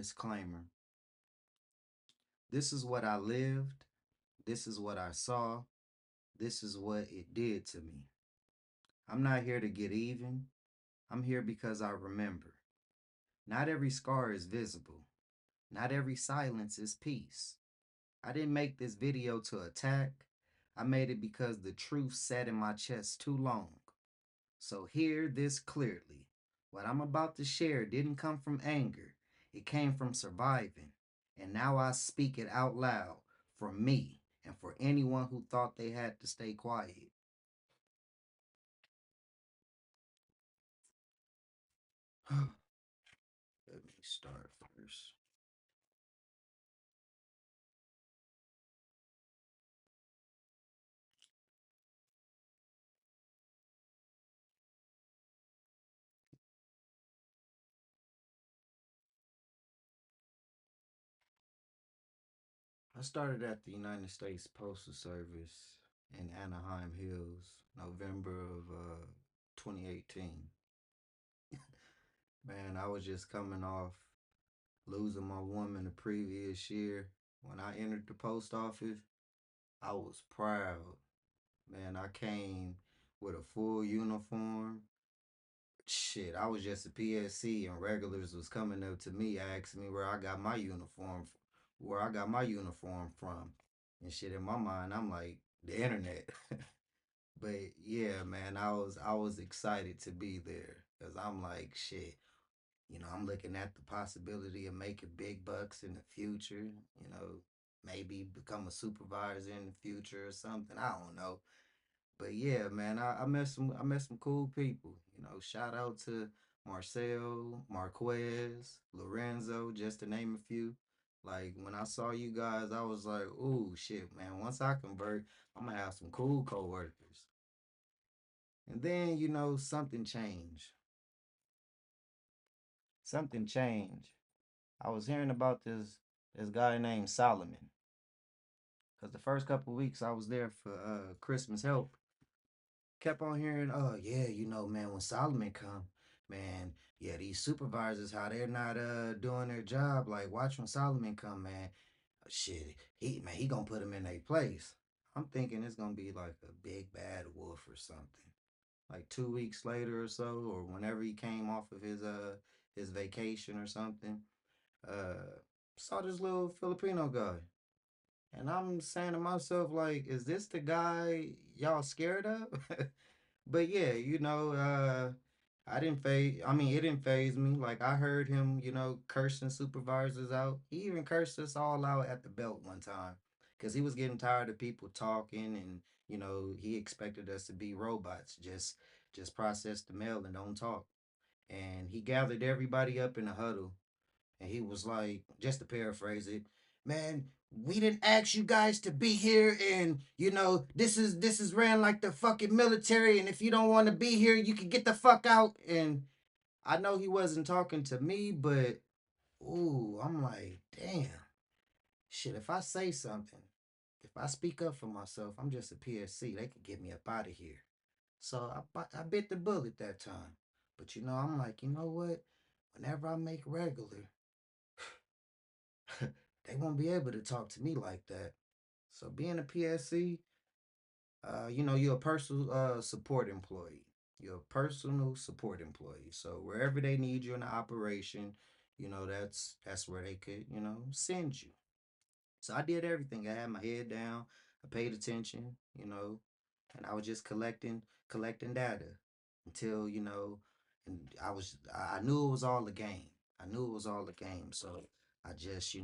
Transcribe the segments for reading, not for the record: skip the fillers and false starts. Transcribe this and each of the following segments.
disclaimer. This is what I lived. This is what I saw. This is what it did to me. I'm not here to get even. I'm here because I remember. Not every scar is visible. Not every silence is peace. I didn't make this video to attack. I made it because the truth sat in my chest too long. So hear this clearly. What I'm about to share didn't come from anger. It came from surviving. And now I speak it out loud for me and for anyone who thought they had to stay quiet. Let me start first. I started at the United States Postal Service in Anaheim Hills, November of 2018. Man, I was just coming off losing my woman the previous year. When I entered the post office, I was proud. Man, I came with a full uniform. Shit, I was just a PSC and regulars was coming up to me asking me where I got my uniform from. And shit in my mind, I'm like, the internet. But yeah, man, I was excited to be there because I'm like, shit, I'm looking at the possibility of making big bucks in the future, maybe become a supervisor in the future or something. I don't know. But yeah, man, I met some cool people. Shout out to Marcel, Marquez, Lorenzo, just to name a few. Like when I saw you guys, I was like, "Ooh, shit, man! Once I convert, I'm gonna have some cool coworkers." And then something changed. Something changed. I was hearing about this guy named Solomon. Cause the first couple weeks I was there for Christmas help, kept on hearing, oh yeah, man, when Solomon come, man, yeah, these supervisors, how they're not doing their job. Like watch when Solomon come, man. Shit, he gonna put them in their place. I'm thinking it's gonna be like a big bad wolf or something. Like 2 weeks later or so, or whenever he came off of his vacation or something, saw this little Filipino guy. And I'm saying to myself, like, is this the guy y'all scared of? But yeah, I didn't phase. I mean, it didn't phase me. Like I heard him, cursing supervisors out. He even cursed us all out at the belt one time, because he was getting tired of people talking, and he expected us to be robots, just process the mail and don't talk. And he gathered everybody up in a huddle, and he was like, just to paraphrase it, man, we didn't ask you guys to be here, and this is ran like the fucking military, and if you don't want to be here, you can get the fuck out. And I know he wasn't talking to me, but ooh, I'm like, damn, shit, if I say something, if I speak up for myself, I'm just a PSC, they could get me up out of here. So I bit the bullet that time. But I'm like, you know what? Whenever I make regular, they won't be able to talk to me like that. So being a PSC, you're a personal support employee. You're a personal support employee. So wherever they need you in the operation, that's where they could, send you. So I did everything. I had my head down. I paid attention, and I was just collecting data until, and I knew it was all a game. I knew it was all a game. So I just,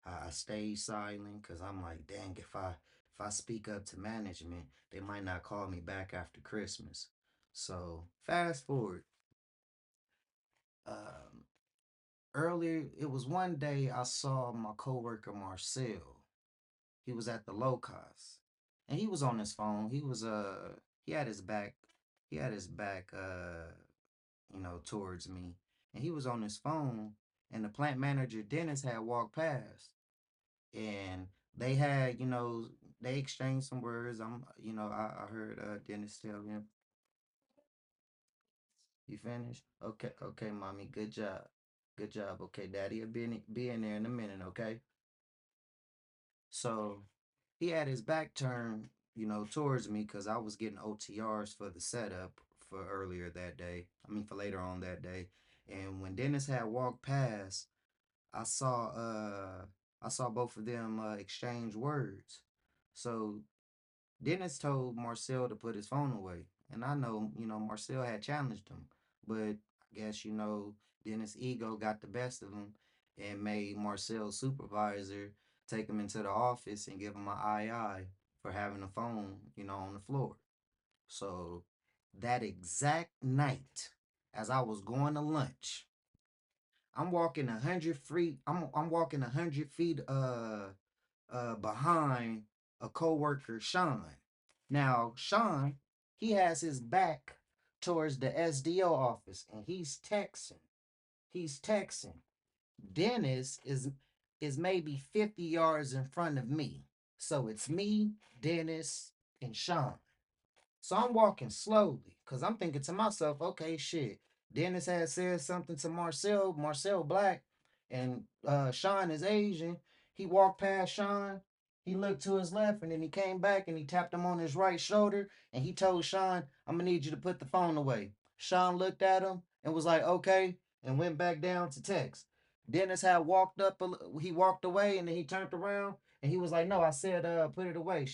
I stayed silent because I'm like, dang, if I speak up to management, they might not call me back after Christmas. So fast forward, um, earlier it was one day I saw my coworker Marcel. He was at the Locos, and he was on his phone. He had his back, he had his back, towards me, and he was on his phone. And the plant manager Dennis had walked past, and they had, they exchanged some words. I heard Dennis tell him, "You finished? Okay, okay, mommy, good job." Good job. Okay, Daddy will be in there in a minute, okay? So he had his back turned, towards me because I was getting OTRs for the setup for earlier that day. I mean, for later on that day. And when Dennis had walked past, I saw uh I saw both of them exchange words. So Dennis told Marcel to put his phone away. And I know, Marcel had challenged him. But I guess, Dennis' ego got the best of him and made Marcel's supervisor take him into the office and give him an ii for having a phone, on the floor. So that exact night, as I was going to lunch, I'm walking 100 feet. I'm walking 100 feet behind a coworker, Sean. Now, Sean, he has his back towards the SDO office and he's texting. He's texting. Dennis is maybe 50 yards in front of me. So it's me, Dennis, and Sean. So I'm walking slowly because I'm thinking to myself, okay, shit. Dennis had said something to Marcel black, and Sean is Asian. He walked past Sean. He looked to his left and then he came back and he tapped him on his right shoulder and he told Sean, I'm gonna need you to put the phone away. Sean looked at him and was like, okay, and went back down to text. Dennis had walked up, he walked away and then he turned around and he was like, no, I said, put it away.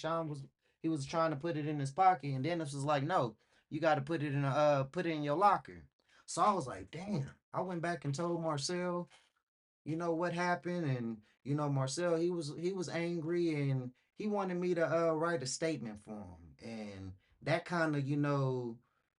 He was trying to put it in his pocket, and Dennis was like, "No, you got to put it in your locker." So I was like, "Damn!" I went back and told Marcel, what happened, and Marcel, he was angry, and he wanted me to write a statement for him, and that kind of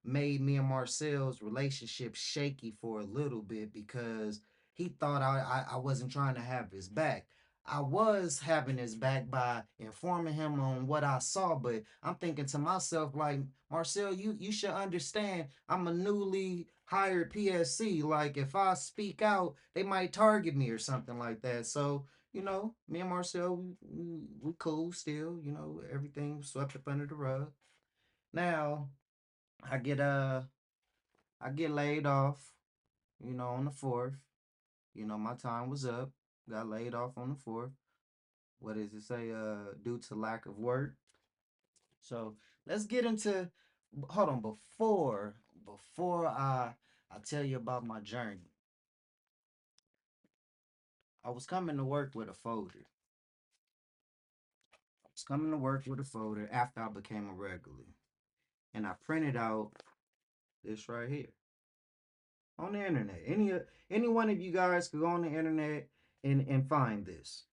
made me and Marcel's relationship shaky for a little bit because he thought I wasn't trying to have his back. I was having his back by informing him on what I saw, but I'm thinking to myself, like, Marcel, you should understand I'm a newly hired PSC. Like, if I speak out, they might target me or something like that. So, me and Marcel, we cool still, everything swept up under the rug. Now, I get I get laid off, on the fourth. My time was up. Got laid off on the fourth. What does it say? Due to lack of work. So let's get into. Hold on, before I tell you about my journey. I was coming to work with a folder. I was coming to work with a folder after I became a regular, and I printed out this right here on the internet. Any one of you guys could go on the internet and find this.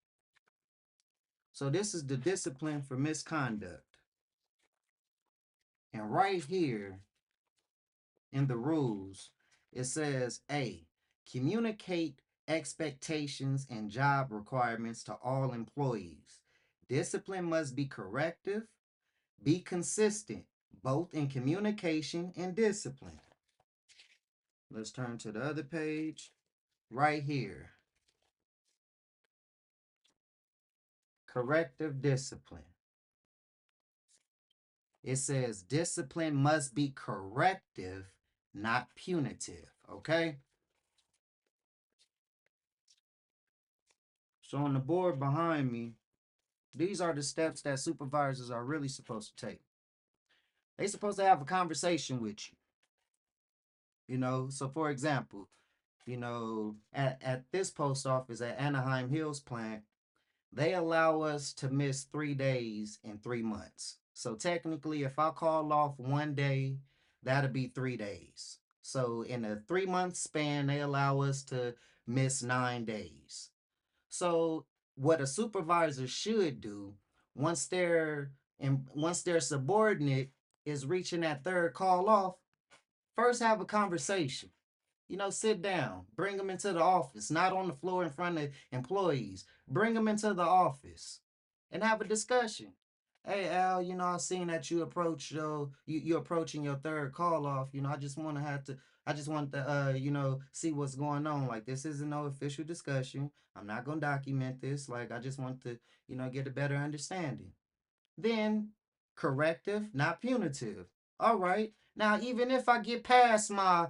So this is the discipline for misconduct, and right here in the rules, it says A, communicate expectations and job requirements to all employees. Discipline must be corrective, be consistent, both in communication and discipline. Let's turn to the other page right here. Corrective discipline. It says discipline must be corrective, not punitive. Okay? So on the board behind me, these are the steps that supervisors are really supposed to take. They're supposed to have a conversation with you. So for example, at this post office at Anaheim Hills plant, they allow us to miss 3 days in 3 months. So technically, if I call off one day, that'll be 3 days. So in a 3 month span, they allow us to miss 9 days. So what a supervisor should do once their subordinate is reaching that third call off, first have a conversation. Sit down, bring them into the office, not on the floor in front of employees. Bring them into the office and have a discussion. Hey Al, I seen that you approaching your third call off. I just want to see what's going on. Like, this isn't no official discussion. I'm not gonna document this. Like, I just want to, get a better understanding. Then corrective, not punitive. All right. Now, even if I get past my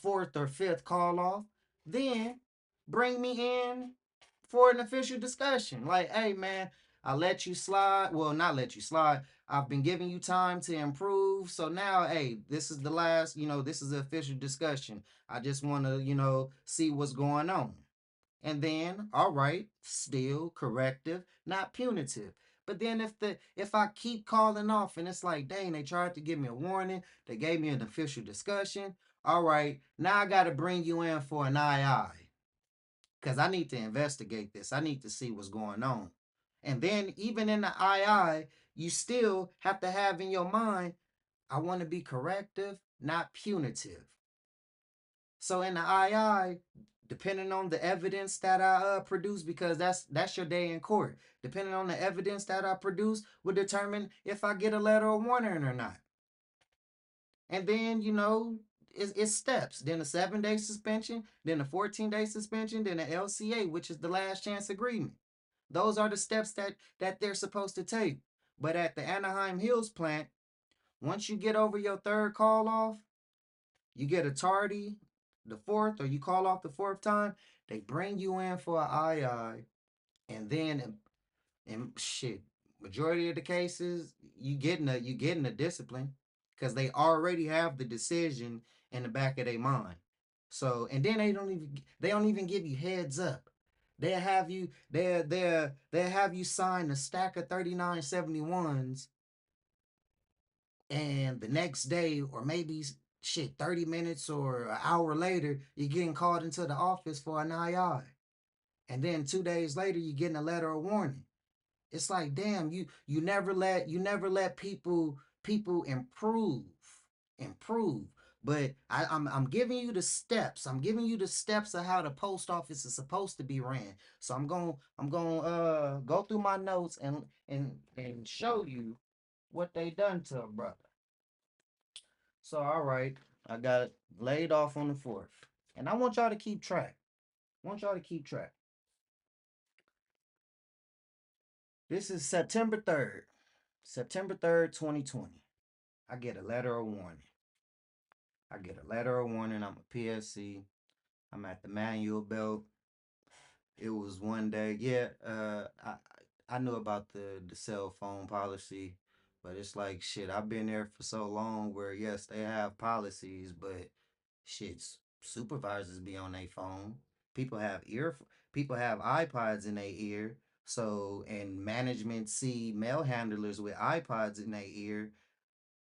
fourth or fifth call off, then bring me in for an official discussion. Like, hey man, I let you slide. Well, not let you slide. I've been giving you time to improve. So now, hey, this is the last, this is the official discussion. I just want to, see what's going on. And then, all right, still corrective, not punitive. But then if I keep calling off and it's like, dang, they tried to give me a warning, they gave me an official discussion. All right, now I got to bring you in for an II because I need to investigate this. I need to see what's going on. And then even in the II, you still have to have in your mind, I want to be corrective, not punitive. So in the II, depending on the evidence that I produce, because that's your day in court. Depending on the evidence that I produce, will determine if I get a letter of warning or not. And then it's steps. Then a 7-day suspension, then a 14-day suspension, then an LCA, which is the last chance agreement. Those are the steps that they're supposed to take. But at the Anaheim Hills plant, once you get over your third call off, you get a tardy the fourth, or you call off the fourth time, they bring you in for an II, and then and shit, majority of the cases you getting a discipline because they already have the decision in the back of their mind. So and then they don't even give you heads up. They'll have you sign a stack of 3971s, and the next day, or maybe shit 30 minutes or an hour later, you're getting called into the office for an II. And then 2 days later, you're getting a letter of warning. It's like, damn, you never let people improve. But I'm giving you the steps. I'm giving you the steps of how the post office is supposed to be ran. So I'm going go through my notes and show you what they done to a brother. So all right, I got laid off on the fourth, and I want y'all to keep track. I want y'all to keep track. This is September 3rd. September 3rd, 2020. I get a letter of warning. I get a letter of warning. I'm a PSC. I'm at the manual belt. It was one day. Yeah, I knew about the cell phone policy, but it's like shit. I've been there for so long where yes, they have policies, but shit's supervisors be on their phone. People have ear. People have iPods in their ear. So and management see mail handlers with iPods in their ear.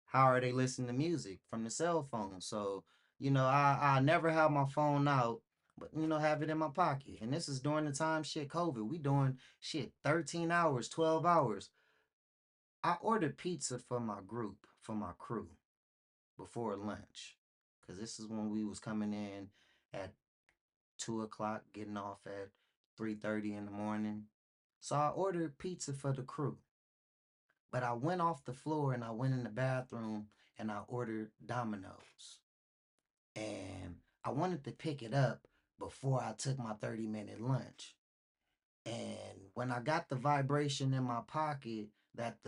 How are they listening to music from the cell phone? So I never have my phone out, but have it in my pocket. And this is during the time shit COVID. We doing shit 13 hours, 12 hours. I ordered pizza for my group, for my crew, before lunch, cause this is when we was coming in at 2 o'clock, getting off at 3:30 in the morning. So I ordered pizza for the crew. But I went off the floor and I went in the bathroom and I ordered Domino's. And I wanted to pick it up before I took my 30-minute lunch. And when I got the vibration in my pocket that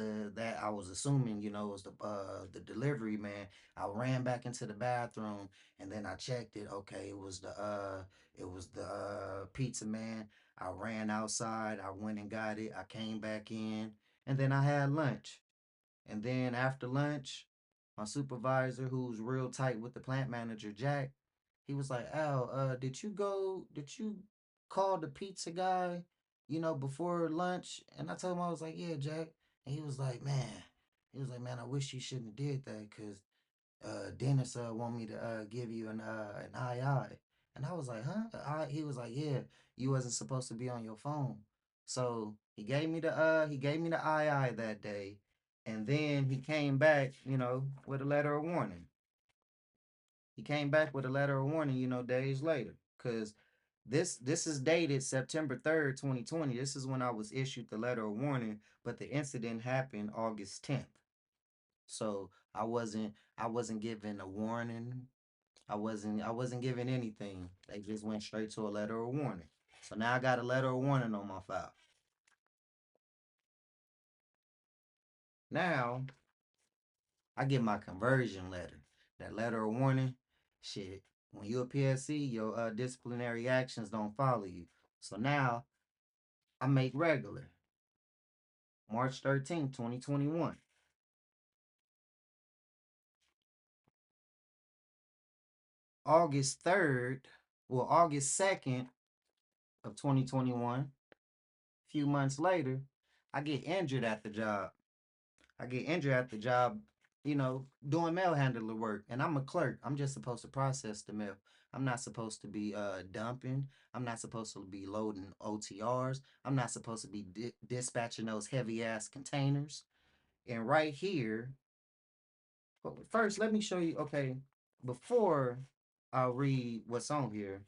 I was assuming, was the delivery man, I ran back into the bathroom and then I checked it. Okay, it was the pizza man. I ran outside, I went and got it, I came back in, and then I had lunch. And then after lunch, my supervisor, who's real tight with the plant manager, Jack, he was like, Al, did you call the pizza guy, before lunch? And I told him, I was like, yeah, Jack. And he was like, man, I wish you shouldn't have did that because Dennis want me to give you an II. And I was like, huh? He was like, yeah, you wasn't supposed to be on your phone. So he gave me the II that day, and then he came back, with a letter of warning. He came back with a letter of warning, days later, because this is dated September 3rd, 2020. This is when I was issued the letter of warning, but the incident happened August 10th. So I wasn't given a warning. I wasn't given anything. They just went straight to a letter of warning. So now I got a letter of warning on my file. Now I get my conversion letter. That letter of warning, shit. When you're a PSC, your disciplinary actions don't follow you. So now I make regular. March 13th, 2021. August 3rd, well, August 2nd of 2021, a few months later, I get injured at the job. I get injured at the job, doing mail handler work. And I'm a clerk. I'm just supposed to process the mail. I'm not supposed to be dumping. I'm not supposed to be loading OTRs. I'm not supposed to be dispatching those heavy ass containers. And right here, well, first, let me show you. Okay, before I read what's on here,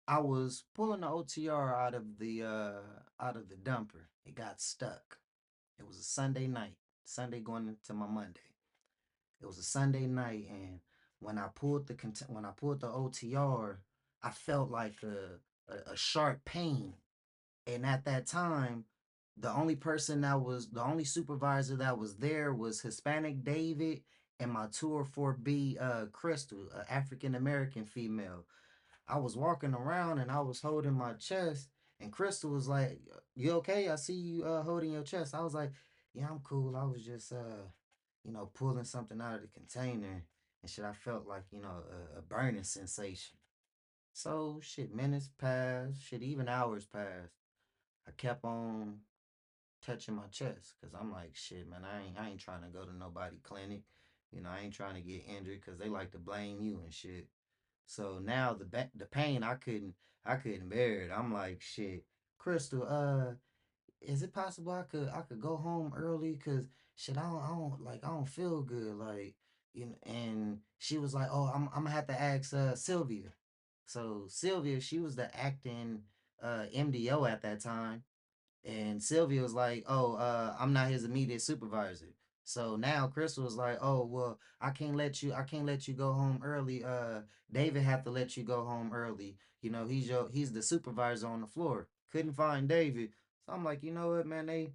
I was pulling the OTR out of the dumper. It got stuck. It was a Sunday night, Sunday going into my Monday. It was a Sunday night, and when I pulled the OTR, I felt like a sharp pain. And at that time, the only supervisor that was there was Hispanic David and my 204B Crystal, an African American female. I was walking around and I was holding my chest, and Crystal was like, "You okay? I see you holding your chest." I was like, "Yeah, I'm cool. I was just pulling something out of the container and shit. I felt like a burning sensation." So shit, minutes passed, shit, even hours passed. I kept on touching my chest because I'm like, shit, man, I ain't trying to go to nobody clinic. I ain't trying to get injured because they like to blame you and shit. So now the pain I couldn't bear it. I'm like, shit, Crystal, is it possible I could go home early? Cause shit, I don't feel good. Like, and she was like, oh, I'm gonna have to ask Sylvia. So Sylvia, she was the acting MDO at that time. And Sylvia was like, "Oh, I'm not his immediate supervisor." So now Crystal was like, "Oh, well, I can't let you go home early. David have to let you go home early. He's the supervisor on the floor. Couldn't find David." So I'm like, "You know what, man?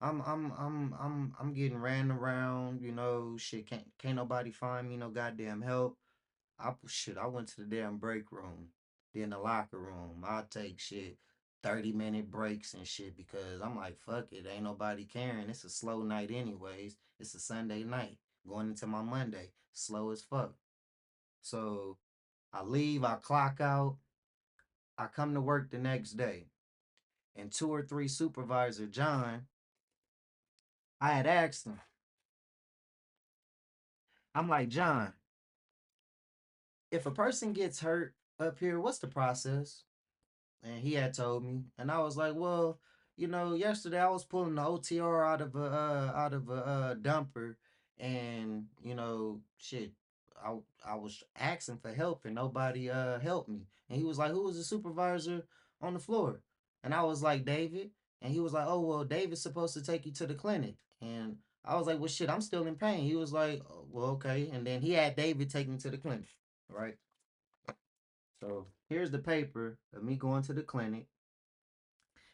I'm getting ran around. Shit, can't nobody find me no goddamn help. I went to the damn break room, then the locker room. I take shit 30-minute breaks and shit because I'm like, fuck it, ain't nobody caring. It's a slow night anyways. It's a Sunday night going into my Monday, slow as fuck. So I leave, I clock out, I come to work the next day, and two or three supervisor John, I had asked him, I'm like, John, if a person gets hurt up here, what's the process? And he had told me, and I was like, well, yesterday I was pulling the OTR out of a dumper, and shit, I I was asking for help, and nobody helped me. And he was like, who was the supervisor on the floor? And I was like, David. And he was like, oh well, David's supposed to take you to the clinic. And I was like, well, shit, I'm still in pain. He was like, oh, well, okay. And then he had David take me to the clinic, right? So here's the paper of me going to the clinic.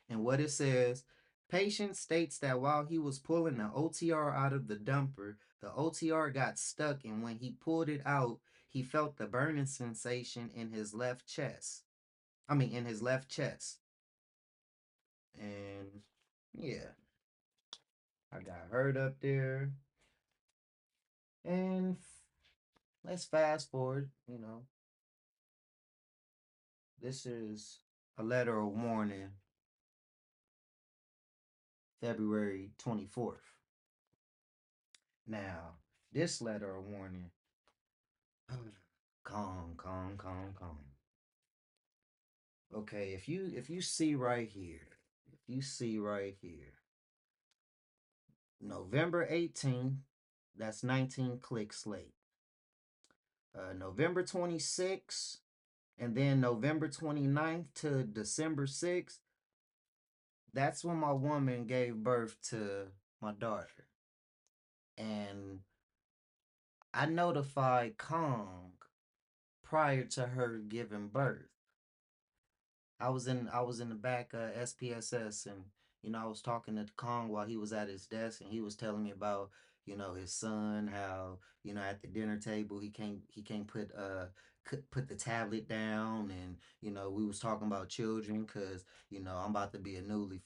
And what it says, patient states that while he was pulling the OTR out of the dumper, the OTR got stuck, and when he pulled it out, he felt the burning sensation in his left chest. I mean, in his left chest. And yeah, I got hurt up there. And let's fast forward. This is a letter of warning, February 24th. Now, this letter of warning, calm, calm, calm, calm. Okay, if you see right here, if you see right here, November 18th, that's 19 clicks late. November 26th, and then November 29th to December 6th, that's when my woman gave birth to my daughter. And I notified Kong prior to her giving birth. I was in the back SPSS, and I was talking to Kong while he was at his desk, and he was telling me about his son, how at the dinner table he can't put the tablet down, and we was talking about children because I'm about to be I'm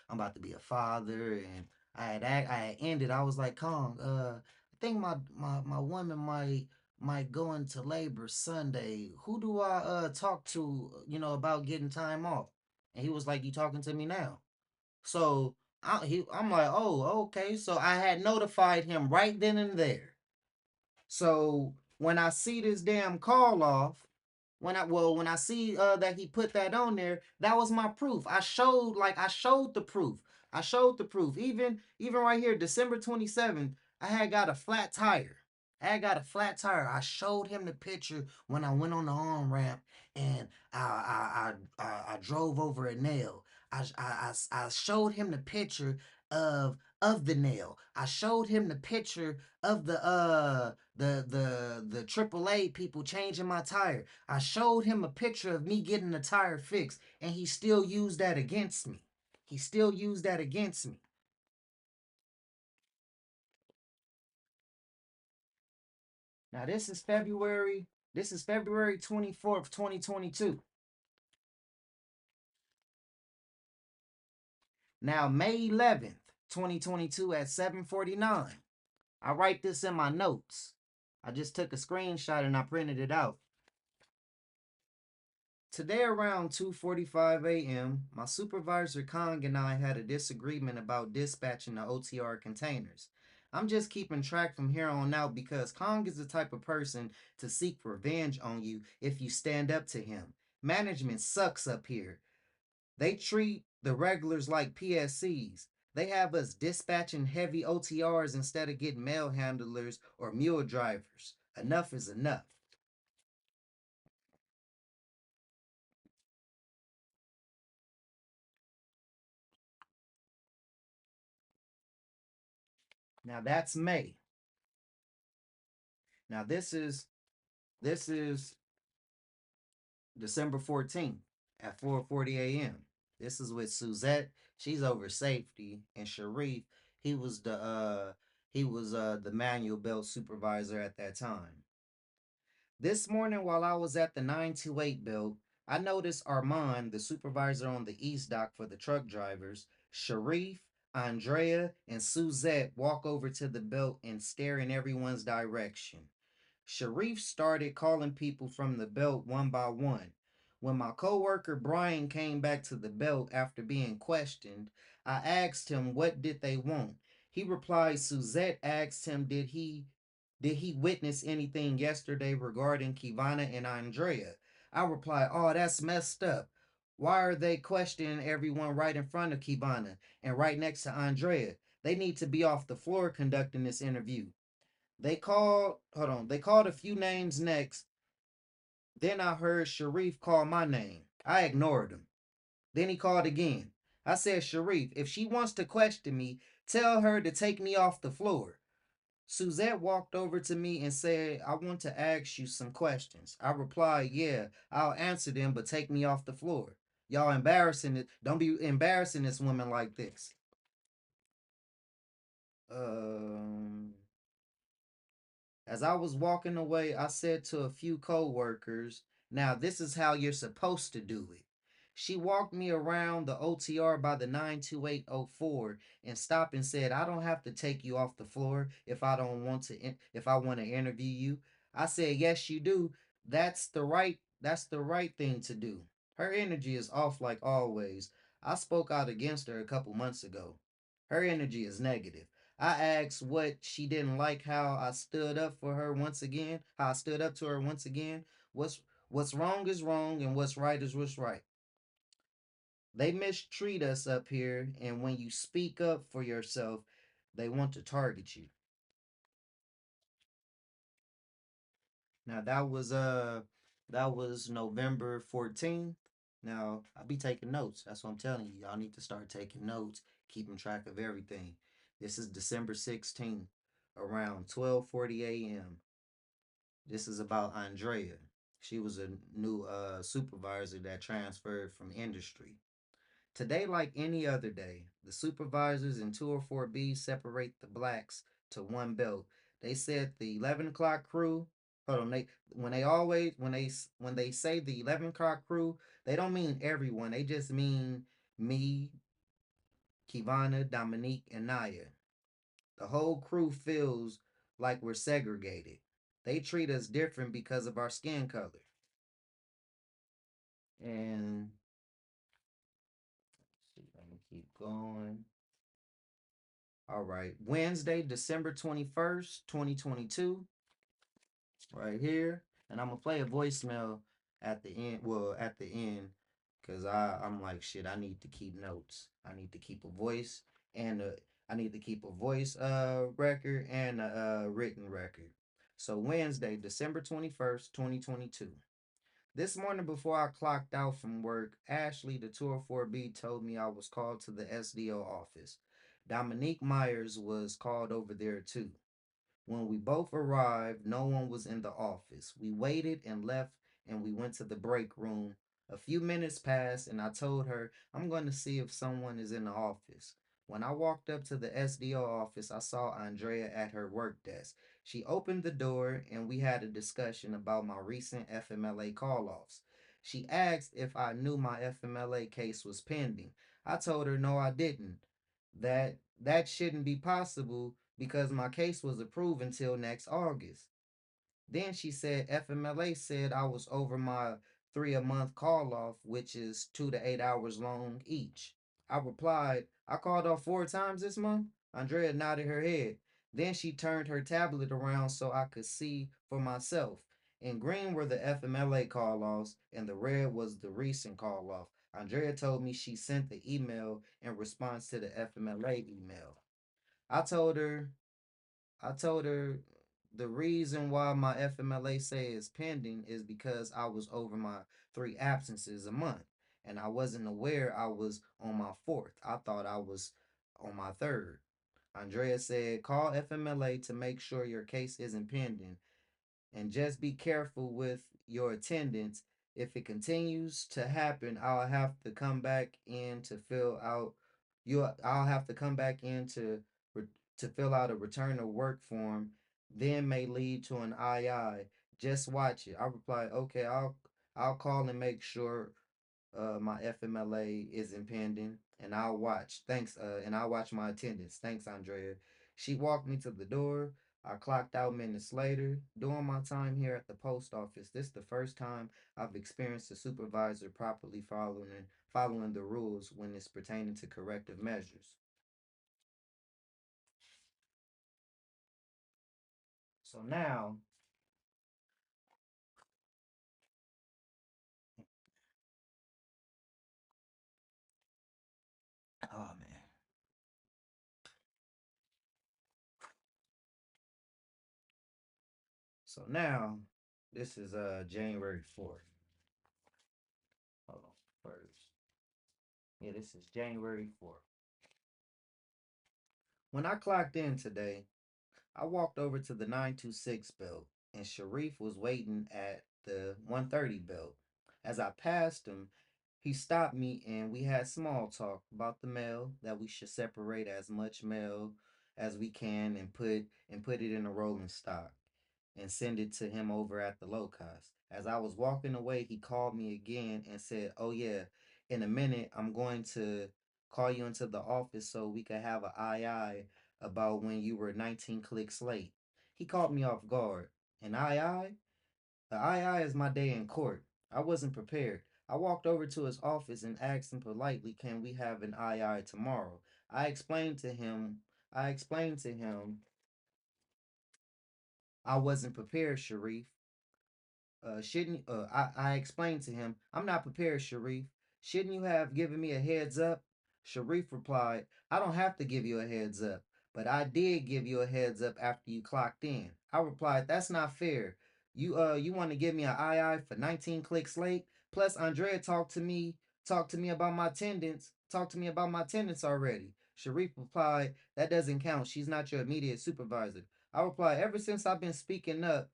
about to be a father, and I had ended. I was like, Kong, I think my woman might go into labor Sunday. Who do I talk to, about getting time off? And he was like, you talking to me now? So I'm like, oh, okay. So I had notified him right then and there. So when I see this damn call off, when I see that he put that on there, that was my proof. I showed the proof. I showed the proof. Even right here, December 27th, I had got a flat tire. I had got a flat tire. I showed him the picture when I went on the on ramp and I drove over a nail. I showed him the picture of the nail. I showed him the picture of the AAA people changing my tire. I showed him a picture of me getting the tire fixed, and he still used that against me. He still used that against me. Now this is February. This is February 24th, 2022. Now May 11th, 2022 at 7:49. I write this in my notes. I just took a screenshot and I printed it out. Today around 2:45 a.m., my supervisor Kong and I had a disagreement about dispatching the OTR containers. I'm just keeping track from here on out because Kong is the type of person to seek revenge on you if you stand up to him. Management sucks up here. They treat the regulars like PSCs. They have us dispatching heavy OTRs instead of getting mail handlers or mule drivers. Enough is enough. Now that's May. Now this is December 14th at 4:40 a.m. This is with Suzette. She's over safety, and Sharif, he was the manual belt supervisor at that time. This morning while I was at the 928 belt, I noticed Armand, the supervisor on the east dock for the truck drivers, Sharif, Andrea, and Suzette walk over to the belt and stare in everyone's direction. Sharif started calling people from the belt one by one. When my coworker Brian came back to the belt after being questioned, I asked him what did they want. He replied Suzette asked him did he witness anything yesterday regarding Kivana and Andrea. I replied, "Oh, that's messed up. Why are they questioning everyone right in front of Kivana and right next to Andrea? They need to be off the floor conducting this interview." They called a few names next. Then I heard Sharif call my name. I ignored him. Then he called again. I said, Sharif, if she wants to question me, tell her to take me off the floor. Suzette walked over to me and said, I want to ask you some questions. I replied, yeah, I'll answer them, but take me off the floor. Y'all embarrassing it. Don't be embarrassing this woman like this. Um, As I was walking away, I said to a few coworkers, now this is how you're supposed to do it. She walked me around the OTR by the 92804 and stopped and said, I don't have to take you off the floor if I want to interview you. I said, yes, you do. That's the right thing to do. Her energy is off like always. I spoke out against her a couple months ago. Her energy is negative. I asked what she didn't like how I stood up for her once again, how I stood up to her once again. What's wrong is wrong and what's right is what's right. They mistreat us up here, and when you speak up for yourself, they want to target you. Now that was November 14th. Now I'll be taking notes. That's what I'm telling you. Y'all need to start taking notes, keeping track of everything. This is December 16th, around 12:40 a.m. This is about Andrea. She was a new supervisor that transferred from industry. Today, like any other day, the supervisors in 204B separate the blacks to one belt. They said the 11 o'clock crew. Hold on, they when they always when they say the 11 o'clock crew, they don't mean everyone. They just mean me, Kivana, Dominique, and Naya. The whole crew feels like we're segregated. They treat us different because of our skin color. And let's see, let me keep going. All right, Wednesday, December 21st, 2022, right here. And I'm gonna play a voicemail at the end. Well, at the end, cause I'm like shit. I need to keep notes. I need to keep a voice and I need to keep a voice record and a written record. So Wednesday, December 21st, 2022. This morning before I clocked out from work, Ashley, the 204B, told me I was called to the SDO office. Dominique Myers was called over there too. When we both arrived, no one was in the office. We waited and left, and we went to the break room. A few minutes passed, and I told her I'm going to see if someone is in the office. When I walked up to the SDO office, I saw Andrea at her work desk. She opened the door, and we had a discussion about my recent FMLA call offs. She asked if I knew my FMLA case was pending. I told her no, I didn't. That shouldn't be possible because my case was approved until next August. Then she said FMLA said I was over my 3 a month call off, which is 2 to 8 hours long each. I replied, I called off 4 times this month. Andrea nodded her head. Then she turned her tablet around so I could see for myself. In green were the FMLA call offs, and the red was the recent call off. Andrea told me she sent the email in response to the FMLA email. I told her I told her the reason why my FMLA say is pending is because I was over my 3 absences a month and I wasn't aware I was on my fourth. I thought I was on my third. Andrea said, call FMLA to make sure your case isn't pending and just be careful with your attendance. If it continues to happen, I'll have to come back in to fill out I'll have to come back in to fill out a return to work form, then may lead to an II. Just watch it. I replied, okay, I'll call and make sure my FMLA is impending, and I'll watch. Thanks, and I'll watch my attendance. Thanks, Andrea. She walked me to the door. I clocked out minutes later. During my time here at the post office, this is the first time I've experienced a supervisor properly following the rules when it's pertaining to corrective measures. So now, oh man. So now, this is January 4th. Hold on, first. Yeah, this is January 4th. When I clocked in today, I walked over to the 926 belt, and Sharif was waiting at the 130 belt. As I passed him, he stopped me and we had small talk about the mail, that we should separate as much mail as we can and put it in a rolling stock and send it to him over at the low cost. As I was walking away, he called me again and said, oh, yeah, in a minute, I'm going to call you into the office so we could have a II about when you were 19 clicks late. He caught me off guard. An II? The II is my day in court. I wasn't prepared. I walked over to his office and asked him politely, can we have an II tomorrow? I explained to him, I explained to him I wasn't prepared, Sharif. Shouldn't I explained to him, I'm not prepared, Sharif. Shouldn't you have given me a heads up? Sharif replied, I don't have to give you a heads up, but I did give you a heads up after you clocked in. I replied, that's not fair. You want to give me an II for 19 clicks late? Plus Andrea talked to me about my attendance, talked to me about my attendance already. Sharif replied, that doesn't count. She's not your immediate supervisor. I replied, ever since I've been speaking up,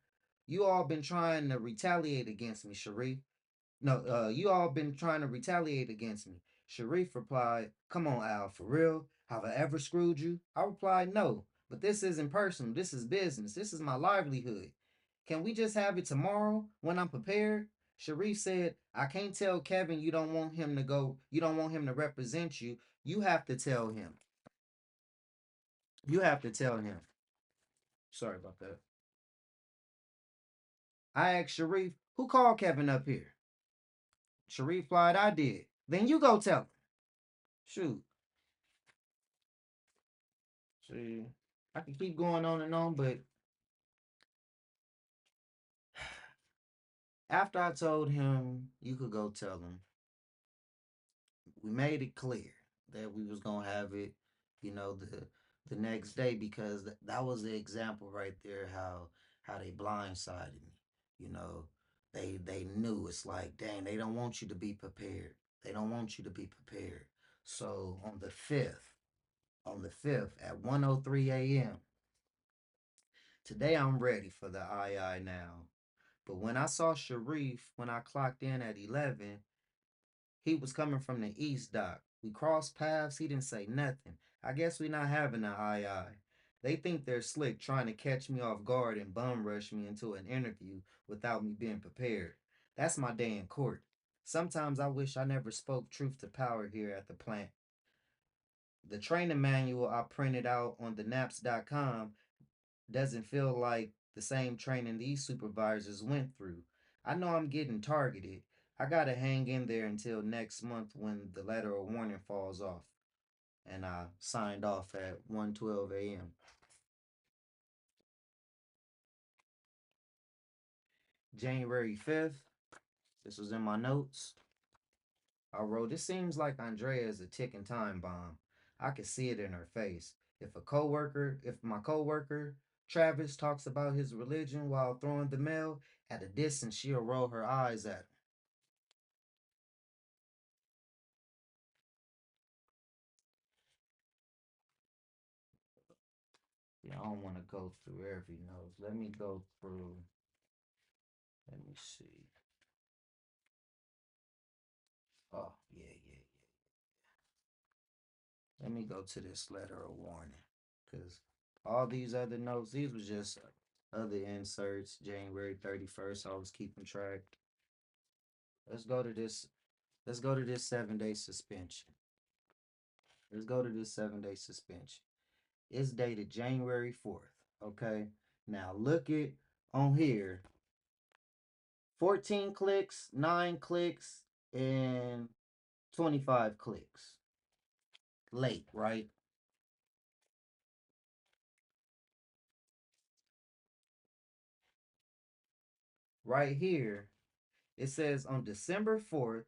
you all been trying to retaliate against me, Sharif. No, you all been trying to retaliate against me. Sharif replied, come on, Al, for real? Have I ever screwed you? I replied, no. But this isn't personal. This is business. This is my livelihood. Can we just have it tomorrow when I'm prepared? Sharif said, I can't tell Kevin you don't want him to go, you don't want him to represent you. You have to tell him. You have to tell him. Sorry about that. I asked Sharif, who called Kevin up here? Sharif replied, I did. Then you go tell him. Shoot. See, I can keep going on and on, but after I told him you could go tell him, we made it clear that we was gonna have it, the next day because that was the example right there how they blindsided me. You know, they knew it's like, dang, they don't want you to be prepared. They don't want you to be prepared. So on the fifth at 1:03 a.m. Today I'm ready for the II now. But when I saw Sharif when I clocked in at 11, he was coming from the east dock. We crossed paths. He didn't say nothing. I guess we not having an II. They think they're slick trying to catch me off guard and bum rush me into an interview without me being prepared. That's my day in court. Sometimes I wish I never spoke truth to power here at the plant. The training manual I printed out on the naps.com doesn't feel like the same training these supervisors went through. I know I'm getting targeted. I gotta hang in there until next month when the letter of warning falls off. And I signed off at 1:12 a.m. January 5th, this was in my notes. I wrote, it seems like Andrea is a ticking time bomb. I could see it in her face. If my coworker, Travis, talks about his religion while throwing the mail, at a distance she'll roll her eyes at him. Yeah, I don't want to go through every note. Let me go through. Let me see. Oh, yeah, yeah, yeah. Let me go to this letter of warning. Because all these other notes, these were just other inserts. January 31st, I was keeping track. Let's go to this. Let's go to this 7-day suspension. Let's go to this 7-day suspension. It's dated January 4th. Okay. Now look it on here. 14 clicks, 9 clicks, and 25 clicks. Late, right? Right here, it says on December 4th,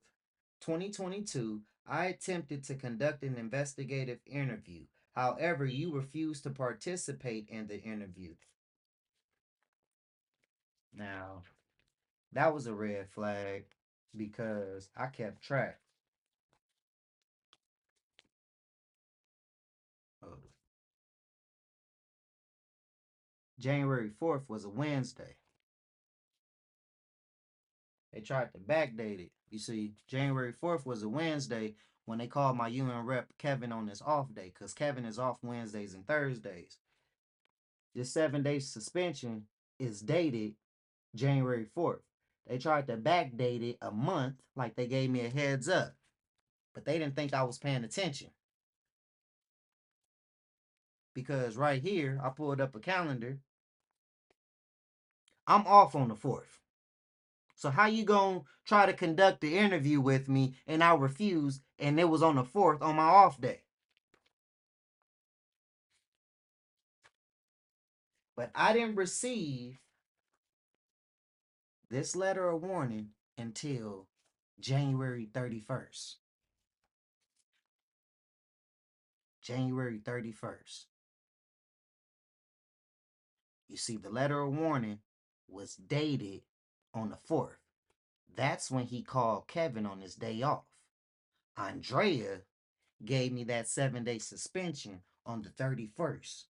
2022, I attempted to conduct an investigative interview. However, you refused to participate in the interview. Now, that was a red flag because I kept track. Of January 4th was a Wednesday. They tried to backdate it. You see, January 4th was a Wednesday when they called my UN rep Kevin on his off day because Kevin is off Wednesdays and Thursdays. This 7-day suspension is dated January 4th. They tried to backdate it a month, like they gave me a heads up, but they didn't think I was paying attention. Because right here, I pulled up a calendar. I'm off on the 4th. So how you gonna try to conduct the interview with me and I refuse and it was on the 4th on my off day? But I didn't receive this letter of warning until January 31st. January 31st. You see, the letter of warning was dated on the 4th. That's when he called Kevin on his day off. Andrea gave me that 7-day suspension on the 31st.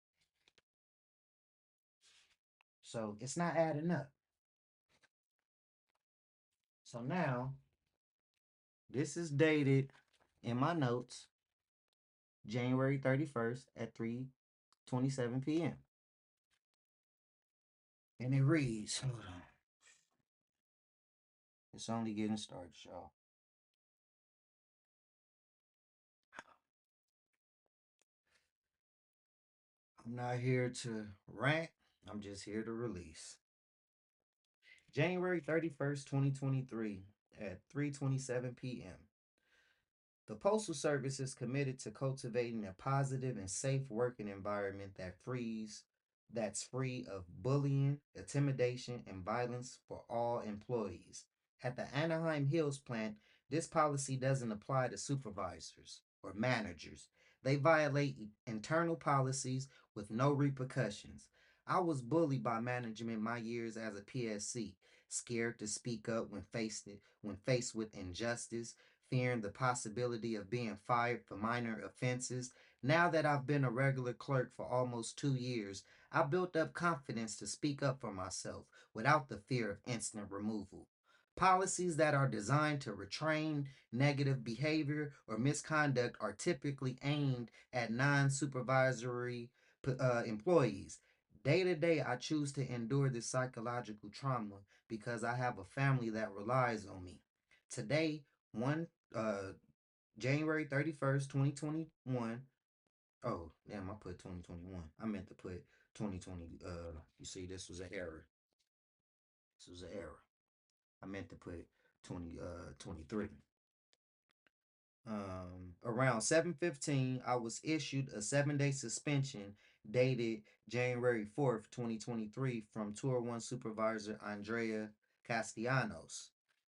So it's not adding up. So now, this is dated in my notes January 31st at 3:25 12:27 p.m. And it reads, hold on. It's only getting started, y'all. I'm not here to rant. I'm just here to release. January 31st, 2023 at 3:27 p.m. The Postal Service is committed to cultivating a positive and safe working environment that's free of bullying, intimidation, and violence for all employees. At the Anaheim Hills plant, this policy doesn't apply to supervisors or managers. They violate internal policies with no repercussions. I was bullied by management my years as a PSC, scared to speak up when faced with injustice, fearing the possibility of being fired for minor offenses. Now that I've been a regular clerk for almost 2 years, I built up confidence to speak up for myself without the fear of instant removal. Policies that are designed to retrain negative behavior or misconduct are typically aimed at non supervisory employees. Day to day, I choose to endure this psychological trauma because I have a family that relies on me. Today, one uh January 31st, 2021. Oh, damn, I put 2021. I meant to put 2020. You see, this was an error. This was an error. I meant to put 23. Around 7:15, I was issued a 7-day suspension dated January 4th, 2023 from Tour 1 supervisor Andrea Castellanos.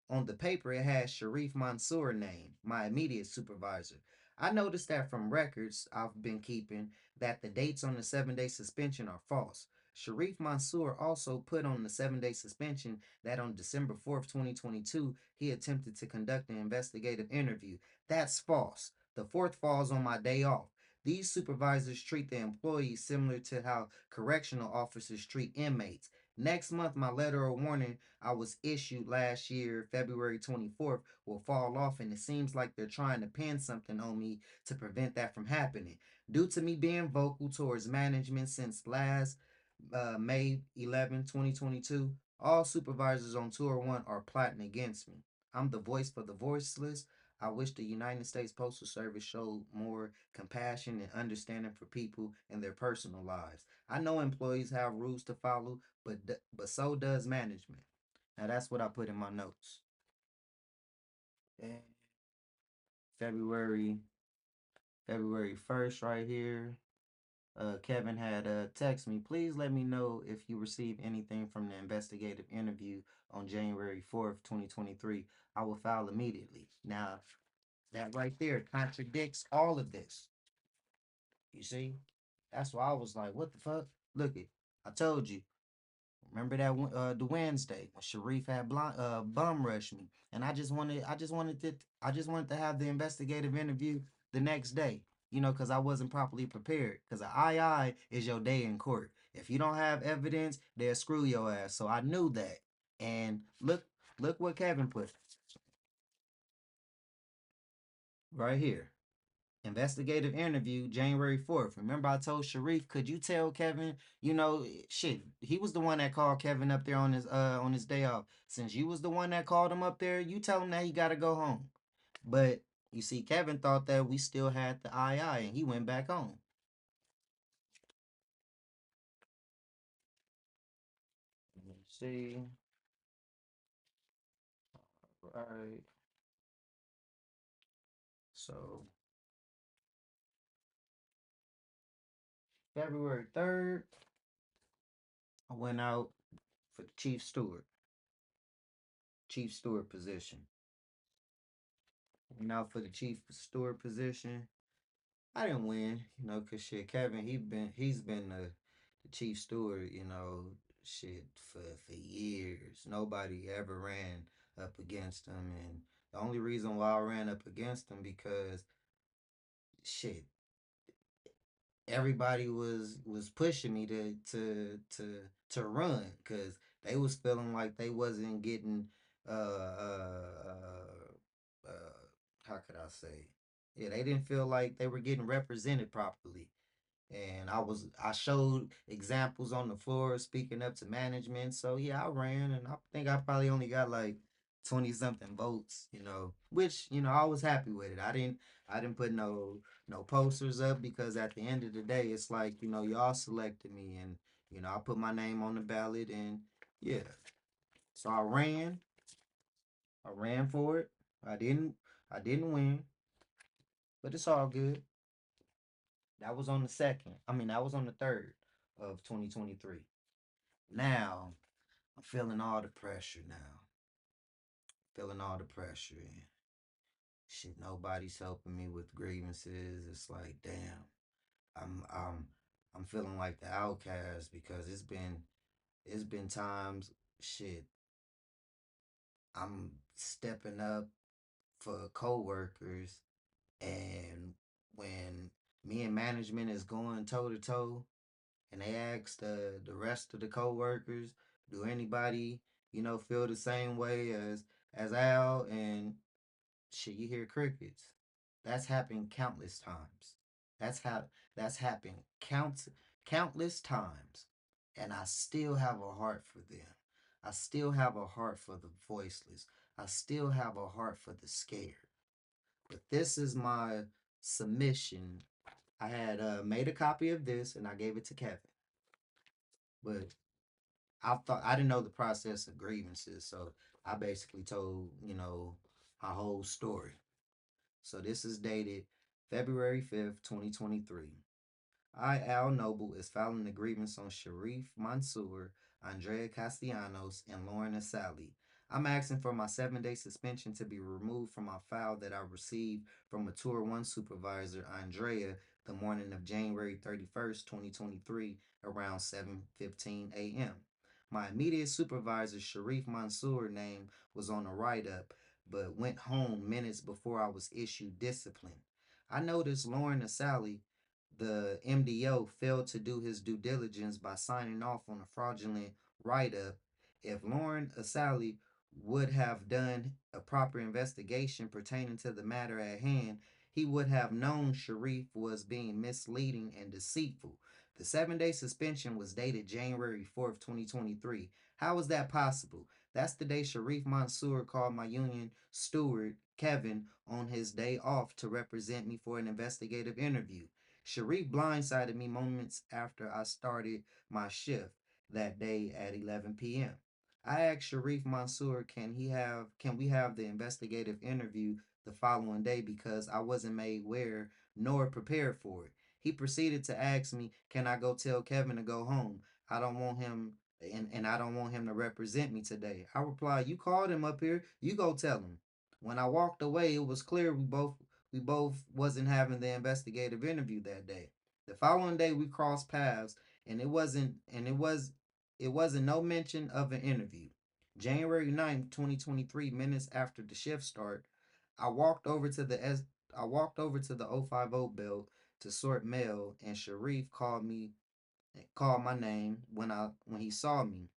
On the paper, it has Sharif Mansour name, my immediate supervisor. I noticed that from records I've been keeping that the dates on the 7-day suspension are false. Sharif Mansour also put on the 7-day suspension that on December 4th, 2022, he attempted to conduct an investigative interview. That's false. The fourth falls on my day off. These supervisors treat the employees similar to how correctional officers treat inmates. Next month, my letter of warning I was issued last year, February 24th, will fall off, and it seems like they're trying to pin something on me to prevent that from happening. Due to me being vocal towards management since last May 11, 2022, all supervisors on Tour 1 are plotting against me. I'm the voice for the voiceless. I wish the United States Postal Service showed more compassion and understanding for people and their personal lives. I know employees have rules to follow, but so does management. Now that's what I put in my notes. And February February 1st right here. Kevin had text me, please let me know if you received anything from the investigative interview on January 4th, 2023. I will file immediately. Now, that right there contradicts all of this. You see? That's why I was like, what the fuck? Look it. I told you. Remember that the Wednesday when Sharif had bum rushed me, and I just wanted to have the investigative interview the next day, because I wasn't properly prepared. Because the II is your day in court. If you don't have evidence, they'll screw your ass. So I knew that, and look what Kevin put right here. Investigative interview January 4th. Remember, I told Sharif, could you tell Kevin, shit, he was the one that called Kevin up there on his day off. Since you was the one that called him up there, you tell him that he gotta go home. But you see, Kevin thought that we still had the II and he went back home. Let me see. Right. So February 3rd, I went out for the chief steward position. Went out for the chief steward position. I didn't win, cause shit, Kevin, he's been the chief steward, shit for years. Nobody ever ran up against him, and the only reason why I ran up against him because shit, everybody was pushing me to run, cause they was feeling like they wasn't getting uh uh uh, uh how could I say, yeah, they didn't feel like they were getting represented properly. And I showed examples on the floor speaking up to management. So yeah, I ran, and I think I probably only got like 20 something votes, which, I was happy with it. I didn't put no posters up, because at the end of the day it's like, y'all selected me, and I put my name on the ballot, and yeah. So I ran for it. I didn't win, but it's all good. That was on the second. I mean, that was on the third of 2023. Now, I'm feeling all the pressure now. Feeling all the pressure, and shit, nobody's helping me with grievances. It's like, damn. I'm feeling like the outcast, because it's been times, shit, I'm stepping up for coworkers, and when me and management is going toe to toe, and they ask the rest of the coworkers, do anybody, feel the same way as Al, and shit, you hear crickets. That's happened countless times. That's happened countless times. And I still have a heart for them. I still have a heart for the voiceless. I still have a heart for the scared. But this is my submission. I had made a copy of this, and I gave it to Kevin. But I didn't know the process of grievances, so I basically told, my whole story. So this is dated February 5th, 2023. I, Al Noble, is filing a grievance on Sharif Mansour, Andrea Castellanos, and Lauren Asali. I'm asking for my 7-day suspension to be removed from my file that I received from a Tour 1 supervisor, Andrea, the morning of January 31st, 2023, around 7:15 a.m. My immediate supervisor, Sharif Mansour, name was on the write-up, but went home minutes before I was issued discipline. I noticed Lauren Asali, the MDO, failed to do his due diligence by signing off on a fraudulent write up. If Lauren Asali would have done a proper investigation pertaining to the matter at hand, he would have known Sharif was being misleading and deceitful. The 7-day suspension was dated January 4th, 2023. How is that possible? That's the day Sharif Mansour called my union steward, Kevin, on his day off to represent me for an investigative interview. Sharif blindsided me moments after I started my shift that day at 11 p.m. I asked Sharif Mansour, can we have the investigative interview the following day, because I wasn't made aware nor prepared for it. He proceeded to ask me, can I go tell Kevin to go home? I don't want him and I don't want him to represent me today. I replied, you called him up here, you go tell him. When I walked away, it was clear we both wasn't having the investigative interview that day. The following day we crossed paths, and it wasn't no mention of an interview. January 9th, 2023, minutes after the shift start, I walked over to the S I walked over to the 050 belt to sort mail, and Sharif called my name when he saw me.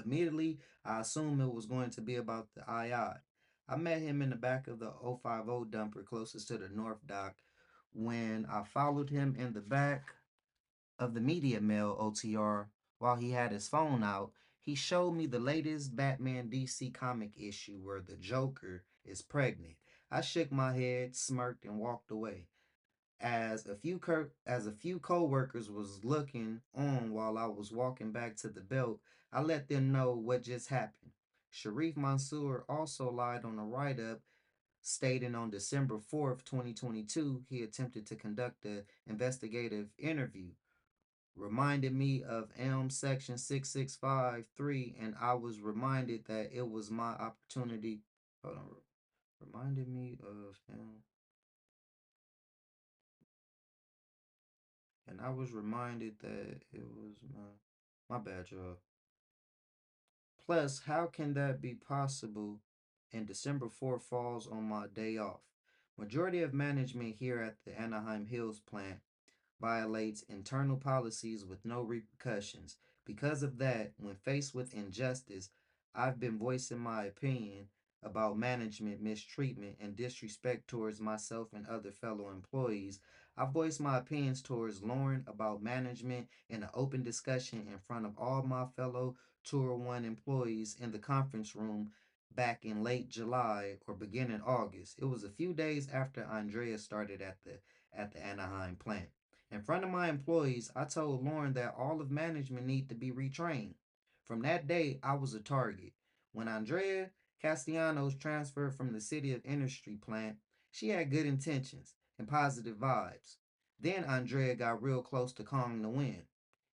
Immediately, I assumed it was going to be about the II. I met him in the back of the 050 dumper closest to the North Dock. When I followed him in the back of the media mail OTR while he had his phone out, he showed me the latest Batman DC comic issue where the Joker is pregnant. I shook my head, smirked, and walked away. As a few co-workers was looking on while I was walking back to the belt, I let them know what just happened. Sharif Mansour also lied on a write-up stating on December 4th, 2022, he attempted to conduct an investigative interview. Reminded me of Elm Section 6653, and I was reminded that it was my opportunity. Hold on. Reminded me of him, and I was reminded that it was my bad, y'all. Plus, how can that be possible? And December 4th falls on my day off. Majority of management here at the Anaheim Hills plant violates internal policies with no repercussions. Because of that, when faced with injustice, I've been voicing my opinion about management mistreatment and disrespect towards myself and other fellow employees. I voiced my opinions towards Lauren about management in an open discussion in front of all my fellow Tour One employees in the conference room back in late July or beginning August. It was a few days after Andrea started at the Anaheim plant. In front of my employees, I told Lauren that all of management need to be retrained. From that day, I was a target. When Andrea Castellanos transferred from the City of Industry plant, she had good intentions and positive vibes. Then Andrea got real close to Kong the Wind.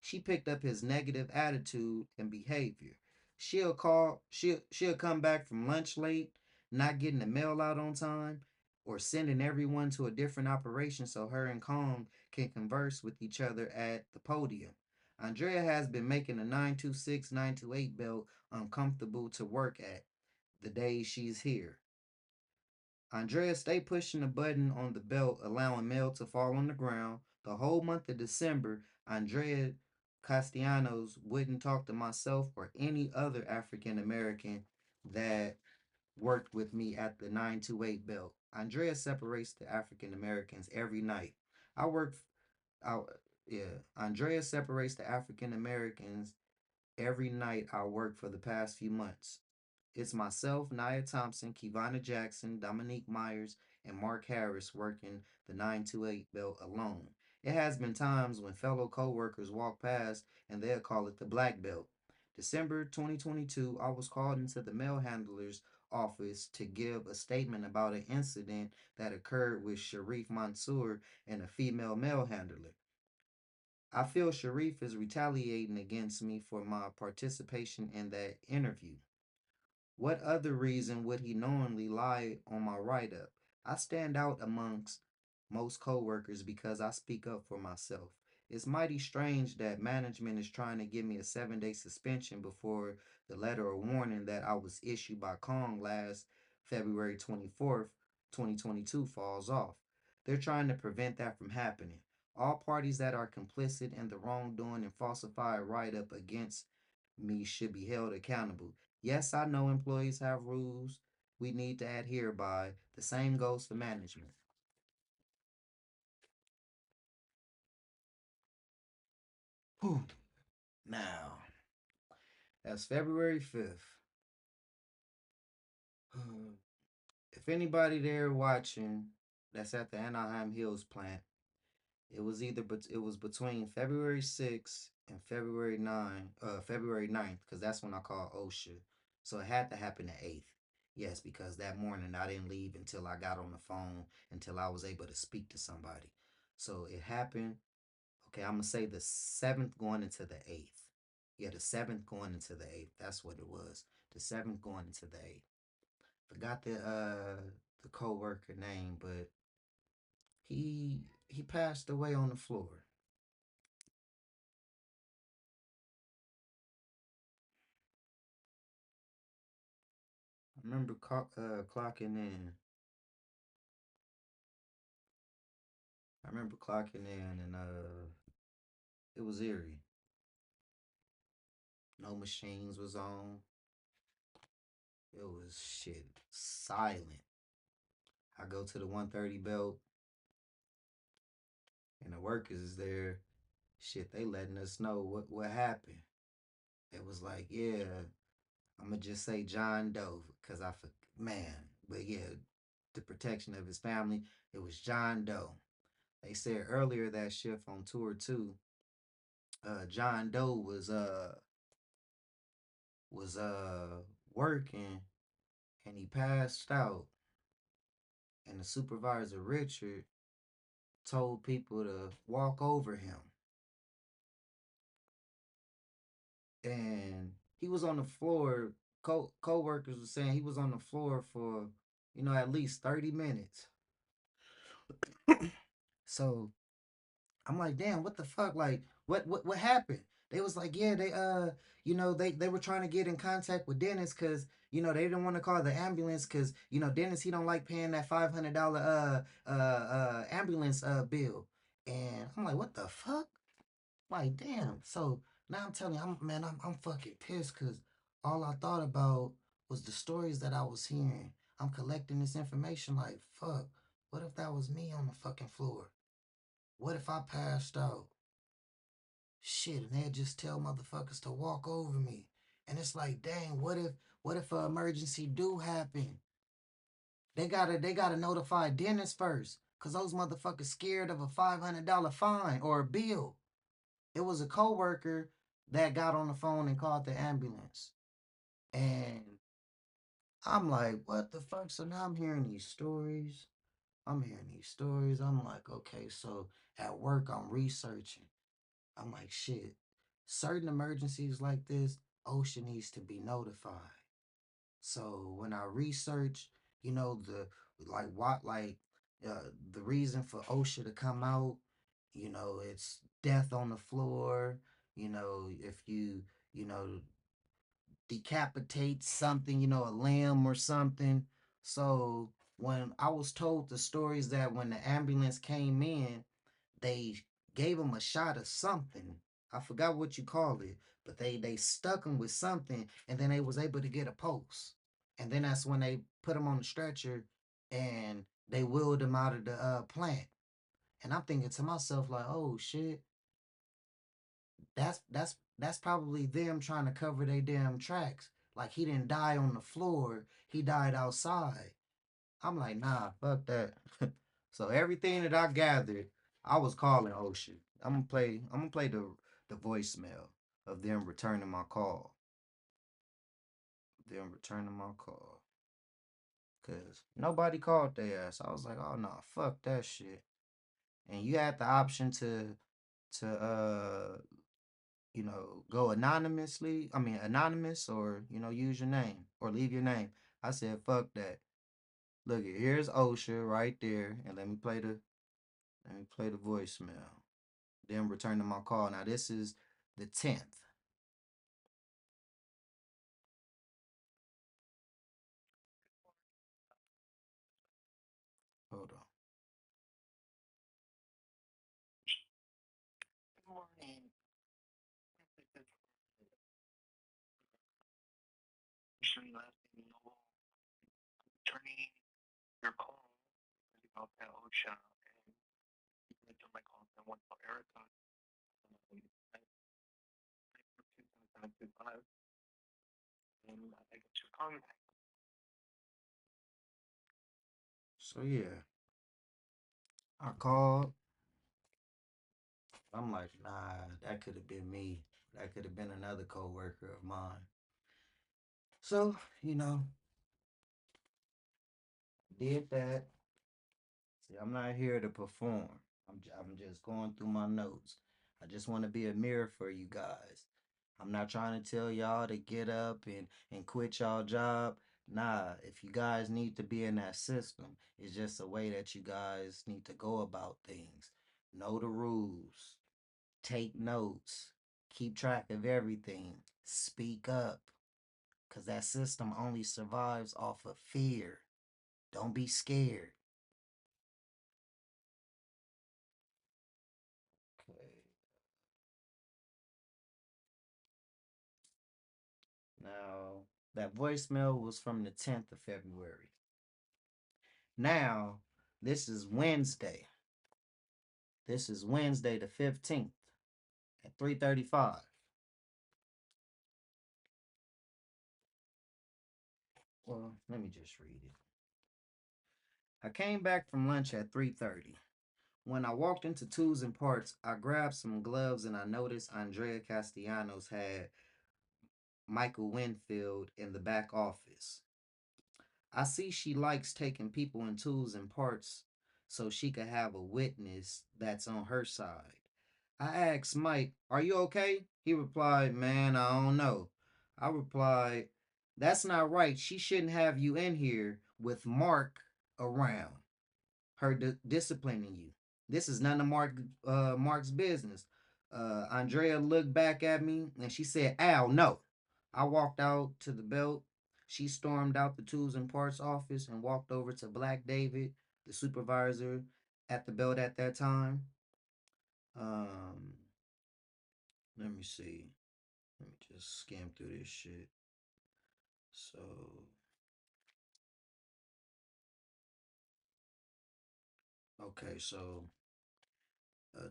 She picked up his negative attitude and behavior. She'll come back from lunch late, not getting the mail out on time, or sending everyone to a different operation so her and Kong can converse with each other at the podium. Andrea has been making the 926, 928 belt uncomfortable to work at the days she's here. Andrea stay pushing the button on the belt, allowing mail to fall on the ground. The whole month of December, Andrea Castellanos wouldn't talk to myself or any other African American that worked with me at the 928 belt. Andrea separates the African Americans every night. I work, I, yeah, Andrea separates the African Americans every night I work for the past few months. It's myself, Nia Thompson, Kivana Jackson, Dominique Myers, and Mark Harris working the 928 belt alone. It has been times when fellow coworkers walk past and they'll call it the black belt. December 2022, I was called into the mail handler's office to give a statement about an incident that occurred with Sharif Mansour and a female mail handler. I feel Sharif is retaliating against me for my participation in that interview. What other reason would he knowingly lie on my write up? I stand out amongst most coworkers because I speak up for myself. It's mighty strange that management is trying to give me a 7-day suspension before the letter of warning that I was issued by Kong last February 24th, 2022 falls off. They're trying to prevent that from happening. All parties that are complicit in the wrongdoing and falsified write up against me should be held accountable. Yes, I know employees have rules we need to adhere by. The same goes for management. Whew. Now, that's February 5th. If anybody there watching that's at the Anaheim Hills plant, it was between February 6th and February 9th, because that's when I called OSHA. So it had to happen the 8th. Yes, because that morning I didn't leave until I got on the phone, until I was able to speak to somebody. So it happened. Okay, I'm gonna say the 7th going into the 8th. Yeah, the 7th going into the 8th. That's what it was. The 7th going into the 8th. Forgot the co-worker name, but he passed away on the floor. I remember clocking in. I remember clocking in, and it was eerie. No machines was on. It was shit silent. I go to the 130 belt, and the workers is there. Shit, they letting us know what happened. It was like, yeah, I'm gonna just say John Doe, because man, but yeah, the protection of his family. It was John Doe. They said earlier that shift on tour two, John Doe was working, and he passed out, and the supervisor Richard told people to walk over him, and he was on the floor. Co-workers were saying he was on the floor for at least 30 minutes. So I'm like, damn, what the fuck? Like, what happened? They was like, yeah, they were trying to get in contact with Dennis because they didn't want to call the ambulance because Dennis, he don't like paying that $500 ambulance bill. And I'm like, what the fuck? Like, damn. So now I'm telling you, I'm fucking pissed because all I thought about was the stories that I was hearing. I'm collecting this information. Like, fuck, what if that was me on the fucking floor? What if I passed out? Shit, and they'd just tell motherfuckers to walk over me. And it's like, dang, what if an emergency do happen? They gotta notify dentists first. Cause those motherfuckers scared of a $500 fine or a bill. It was a coworker that got on the phone and called the ambulance. And I'm like, what the fuck? So now I'm hearing these stories. I'm like, okay, so at work I'm researching. I'm like, shit. Certain emergencies like this, OSHA needs to be notified. So when I research, the like what like the reason for OSHA to come out, it's death on the floor. If you know decapitate something, a limb or something. So when I was told the stories that when the ambulance came in, they gave him a shot of something. I forgot what you call it, but they stuck him with something, and then they was able to get a pulse. And then that's when they put him on the stretcher, and they wheeled him out of the plant. And I'm thinking to myself like, oh shit, that's probably them trying to cover their damn tracks. Like he didn't die on the floor, he died outside. I'm like, nah, fuck that. So everything that I gathered, I was calling Ocean. I'm gonna play the voicemail of them returning my call. Them returning my call. Cause nobody called their ass. I was like, oh no, fuck that shit. And you had the option to go anonymously. I mean anonymous or use your name or leave your name. I said, fuck that. Look, here's OSHA right there, and let me play the voicemail. Them returning my call. Now this is the 10th. Hold on. Good morning. Usually last thing you know, returning your call because about that OSHA and you can return my call to one call Erica. 942-7725 and I get your contact. So yeah, I called. I'm like, nah, that could have been me. That could have been another coworker of mine. So, did that. See, I'm not here to perform. I'm just going through my notes. I just want to be a mirror for you guys. I'm not trying to tell y'all to get up and quit y'all job. Nah, if you guys need to be in that system, it's just a way that you guys need to go about things. Know the rules, take notes, keep track of everything, speak up, because that system only survives off of fear. Don't be scared. Okay. Now, that voicemail was from the 10th of February. Now, this is Wednesday. This is Wednesday the 15th at 3:35. Well, let me just read it. I came back from lunch at 3:30. When I walked into Tools and Parts, I grabbed some gloves and I noticed Andrea Castellanos had Michael Winfield in the back office. I see she likes taking people in tools and parts so she could have a witness that's on her side. I asked Mike, "Are you okay?" He replied, "Man, I don't know." I replied, "That's not right. She shouldn't have you in here with Mark around, her disciplining you. This is none of Mark's business." Andrea looked back at me and she said, "Al, no." I walked out to the belt. She stormed out the tools and parts office and walked over to Black David, the supervisor at the belt at that time. Um, Let me see. Let me just skim through this shit. So, okay, so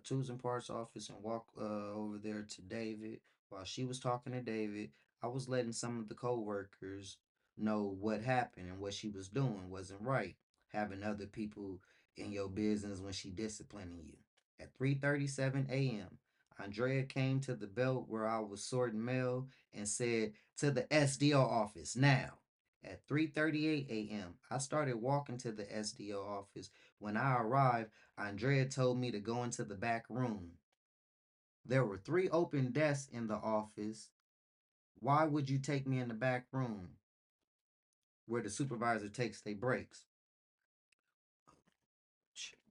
tools and parts office and walk over there to David. While she was talking to David, I was letting some of the co-workers know what happened and what she was doing wasn't right. Having other people in your business when she disciplining you. At 3:37 a.m., Andrea came to the belt where I was sorting mail and said, "To the SDO office now." At 3:38 a.m., I started walking to the SDO office. When I arrived, Andrea told me to go into the back room. There were 3 open desks in the office. Why would you take me in the back room where the supervisor takes their breaks?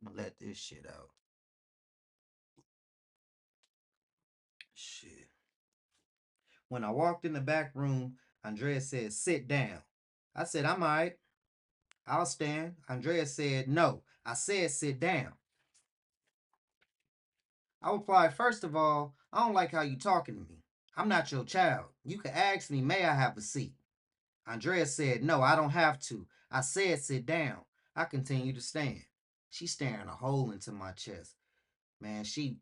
I'm gonna let this shit out. Shit. When I walked in the back room, Andrea said, "Sit down." I said, "I'm all right. I'll stand." Andrea said, "No, I said sit down." I replied, "First of all, I don't like how you talking to me. I'm not your child. You can ask me, may I have a seat?" Andrea said, "No, I don't have to. I said sit down." I continued to stand. She's staring a hole into my chest. Man, she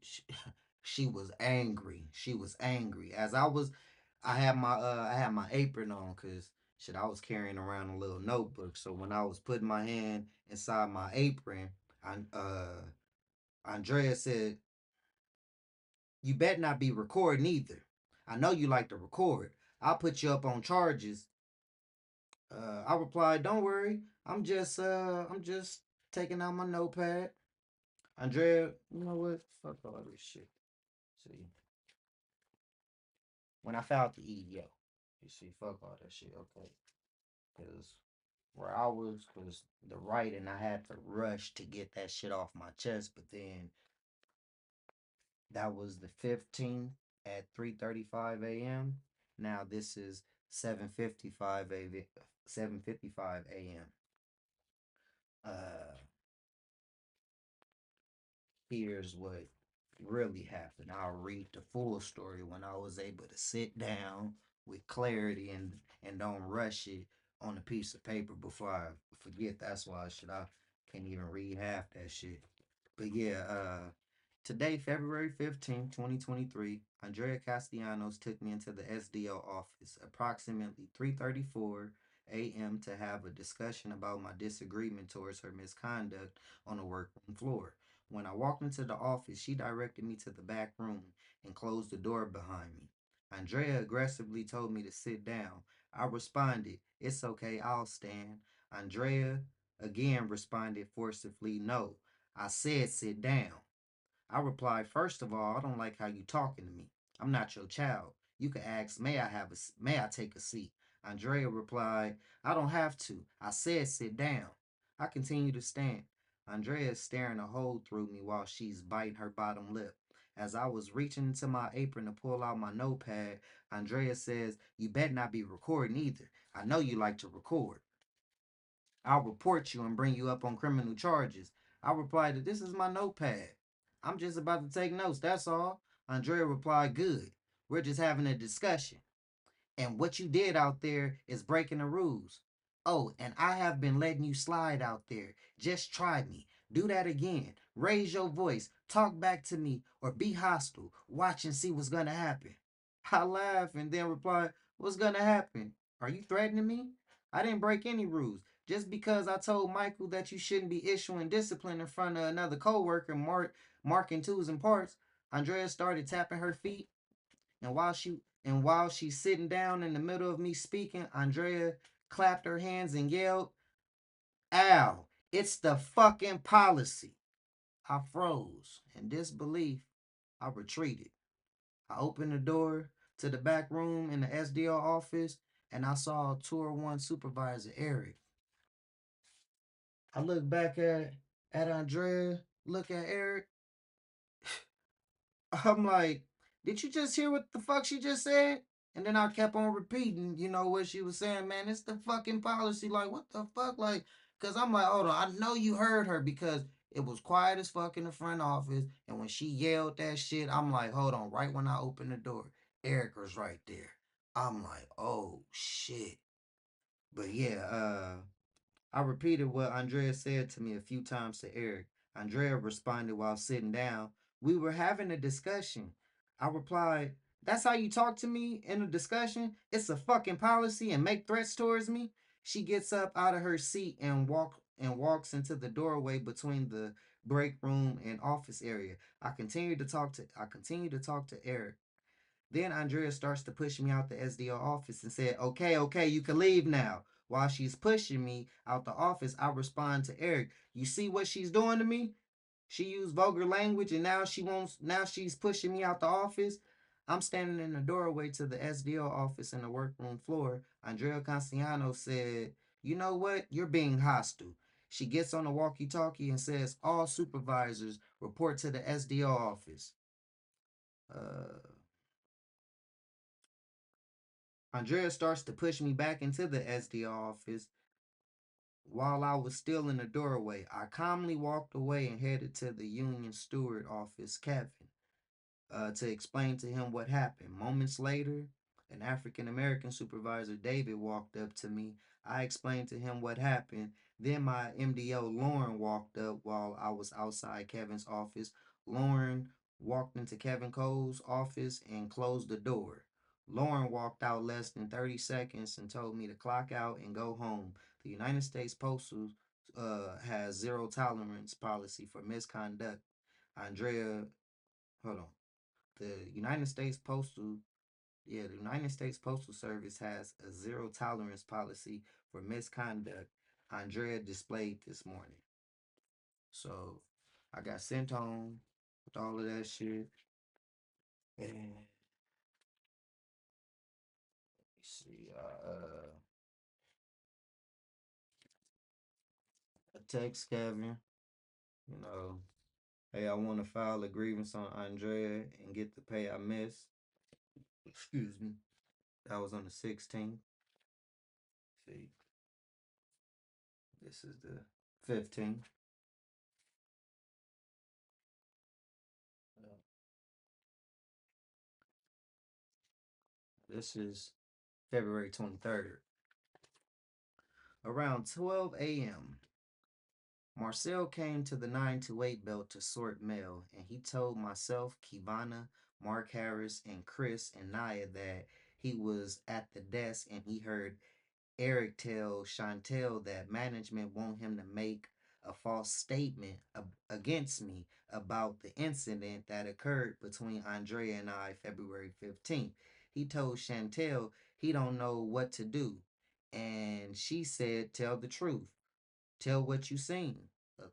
was angry. She was angry. I had my apron on because shit, I was carrying around a little notebook. So when I was putting my hand inside my apron, I, Andrea said, "You better not be recording either. I know you like to record. I'll put you up on charges." I replied, "Don't worry. I'm just taking out my notepad." Andrea, you know what? Fuck all this shit. See, when I filed the EEO, you see, fuck all that shit, okay? Because where I was the writing, I had to rush to get that shit off my chest. But then that was the 15th at 3:35 a.m. Now this is 7:55 a 7:55 a.m. Uh, Here's what really happened. I'll read the full story when I was able to sit down with clarity and don't rush it on a piece of paper before I forget. That's why I can't even read half that shit. But yeah, today, February 15th, 2023, Andrea Castellanos took me into the SDO office approximately 3:34 a.m. to have a discussion about my disagreement towards her misconduct on the workroom floor. When I walked into the office, she directed me to the back room and closed the door behind me. Andrea aggressively told me to sit down. I responded, "It's okay, I'll stand." Andrea again responded forcibly, "No, I said sit down." I replied, "First of all, I don't like how you talking to me. I'm not your child. You can ask, may I take a seat?" Andrea replied, "I don't have to. I said sit down." I continued to stand. Andrea is staring a hole through me while she's biting her bottom lip. As I was reaching into my apron to pull out my notepad, Andrea says, "You better not be recording either. I know you like to record. I'll report you and bring you up on criminal charges." I replied that this is my notepad. I'm just about to take notes, that's all. Andrea replied, "Good. We're just having a discussion. And what you did out there is breaking the rules. Oh, and I have been letting you slide out there. Just try me. Do that again. Raise your voice. Talk back to me or be hostile. Watch and see what's going to happen." I laughed and then replied, "What's going to happen? Are you threatening me? I didn't break any rules. Just because I told Michael that you shouldn't be issuing discipline in front of another coworker marking tools and parts." Andrea started tapping her feet, and while she's sitting down in the middle of me speaking, Andrea clapped her hands and yelled, "Al, it's the fucking policy." I froze. In disbelief, I retreated. I opened the door to the back room in the SDR office and I saw Tour 1 Supervisor Eric. I looked back at Andrea, look at Eric. I'm like, "Did you just hear what the fuck she just said?" And then I kept on repeating, what she was saying, man. It's the fucking policy. Like, what the fuck? Like, because I'm like, hold on, I know you heard her because it was quiet as fuck in the front office. And when she yelled that shit, I'm like, hold on, right when I opened the door, Eric was right there. I'm like, oh shit. But yeah, I repeated what Andrea said to me a few times to Eric. Andrea responded while sitting down, We were having a discussion. I replied, "That's how you talk to me in a discussion? It's a fucking policy and make threats towards me?" She gets up out of her seat and walks into the doorway between the break room and office area. I continue to talk to Eric. Then Andrea starts to push me out the SDO office and said, "Okay, okay, you can leave now." While she's pushing me out the office, I respond to Eric, "You see what she's doing to me? She used vulgar language and now she's pushing me out the office." I'm standing in the doorway to the SDO office in the workroom floor. Andrea Castellano said, "You know what? You're being hostile." She gets on the walkie talkie and says, "All supervisors report to the SDO office." Uh, Andrea starts to push me back into the SDO office. While I was still in the doorway, I calmly walked away and headed to the union steward office, Kevin, to explain to him what happened. Moments later, an African American supervisor, David, walked up to me. I explained to him what happened. Then my MDO, Lauren, walked up while I was outside Kevin's office. Lauren walked into Kevin Cole's office and closed the door. Lauren walked out less than 30 seconds and told me to clock out and go home. The United States Postal has zero tolerance policy for misconduct. Andrea, hold on. The United States Postal, yeah, the United States Postal Service has a zero tolerance policy for misconduct. Andrea displayed this morning. So I got sent home with all of that shit. And let me see, a text Kevin, you know, "Hey, I want to file a grievance on Andrea and get the pay I missed." Excuse me. That was on the 16th. See, this is the 15th. This is February 23rd. Around 12 a.m., Marcel came to the 928 belt to sort mail, and he told myself, Kivana, Mark Harris, and Chris and Naya that he was at the desk and he heard Eric tell Chantel that management want him to make a false statement against me about the incident that occurred between Andrea and I February 15th. He told Chantel he don't know what to do. And she said, "Tell the truth. Tell what you seen." Uh,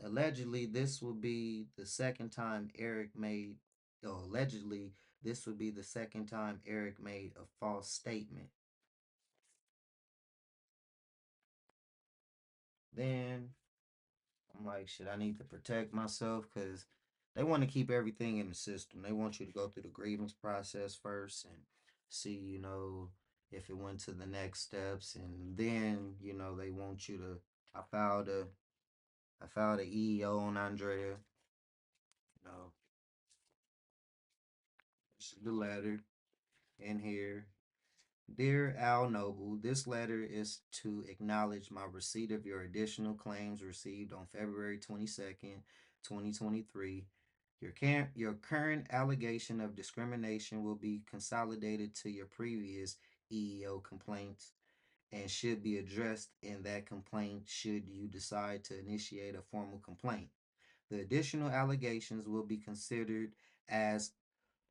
Allegedly, this will be the second time Eric made, allegedly, this would be the second time Eric made a false statement. Then I'm like, shit, I need to protect myself because they want to keep everything in the system. They want you to go through the grievance process first and see, if it went to the next steps. And then, they want you to. I filed a, I filed a EEO on Andrea. You know, this is the letter in here. Dear Al Noble, this letter is to acknowledge my receipt of your additional claims received on February 22nd, 2023. Your current allegation of discrimination will be consolidated to your previous EEO complaints and should be addressed in that complaint should you decide to initiate a formal complaint. The additional allegations will be considered as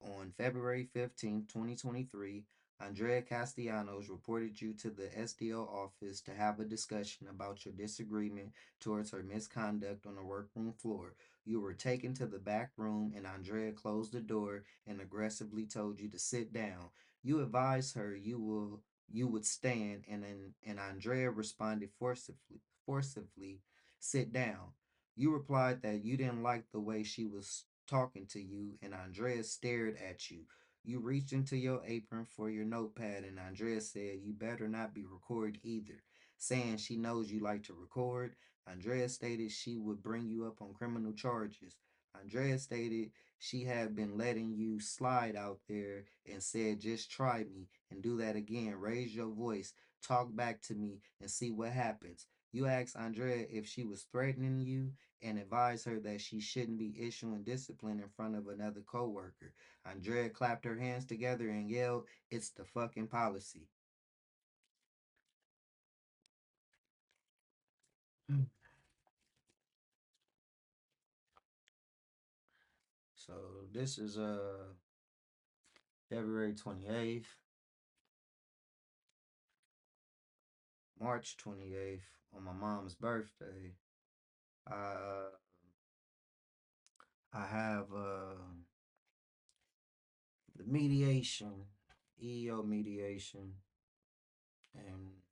on February 15, 2023, Andrea Castellanos reported you to the SDO office to have a discussion about your disagreement towards her misconduct on the workroom floor. You were taken to the back room and Andrea closed the door and aggressively told you to sit down. You advised her you would stand and Andrea responded forcibly, "Sit down." You replied that you didn't like the way she was talking to you, and Andrea stared at you. You reached into your apron for your notepad, and Andrea said, "You better not be recorded either." Saying she knows you like to record, Andrea stated she would bring you up on criminal charges. Andrea stated she had been letting you slide out there and said, "Just try me and do that again. Raise your voice, talk back to me, and see what happens." You asked Andrea if she was threatening you and advised her that she shouldn't be issuing discipline in front of another coworker. Andrea clapped her hands together and yelled, "It's the fucking policy." So this is February 28th, March 28th, on my mom's birthday. Uh I have the mediation, EO mediation, and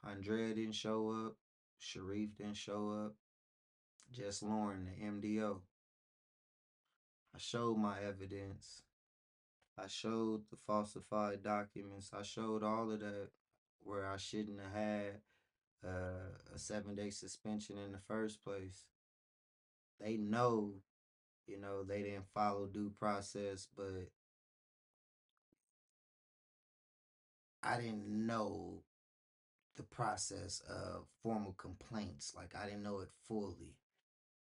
Andrea didn't show up, Sharif didn't show up, just Lauren, the MDO. I showed my evidence. I showed the falsified documents. I showed all of that where I shouldn't have had a 7 day suspension in the first place. They know, they didn't follow due process, but I didn't know the process of formal complaints. Like I didn't know it fully.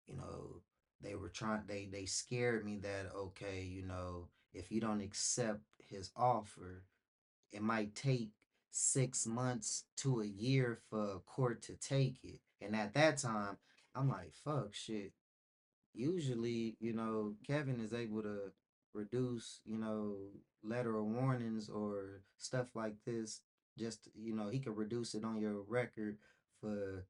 You know, they scared me that okay, if you don't accept his offer, it might take 6 months to a year for a court to take it. And at that time, I'm like, fuck shit. Usually, Kevin is able to reduce, letter of warnings or stuff like this. Just, he could reduce it on your record for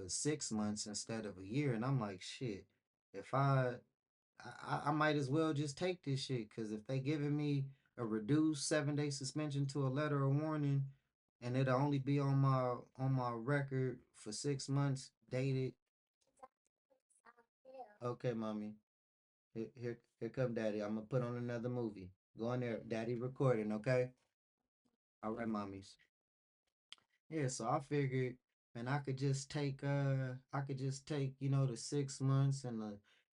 6 months instead of a year. And I'm like, shit, if I might as well just take this shit because if they giving me a reduced 7 day suspension to a letter of warning, and it'll only be on my record for 6 months, dated. Okay, mommy. Here come daddy. I'm gonna put on another movie. Go in there, daddy recording, okay? All right, mommies. Yeah, so I figured, man, I could just take, the 6 months and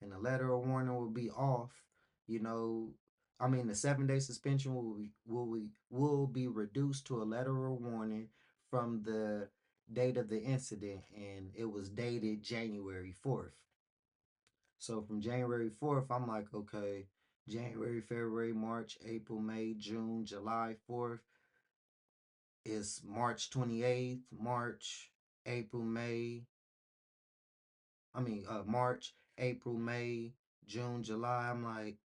the letter of warning will be off, you know. I mean the 7 day suspension will be reduced to a letter of warning from the date of the incident, and it was dated January 4th. So from January 4th, I'm like, okay, January, February, March, April, May, June, July 4th is March 28th, March, April, May. March, April, May, June, July. I'm like,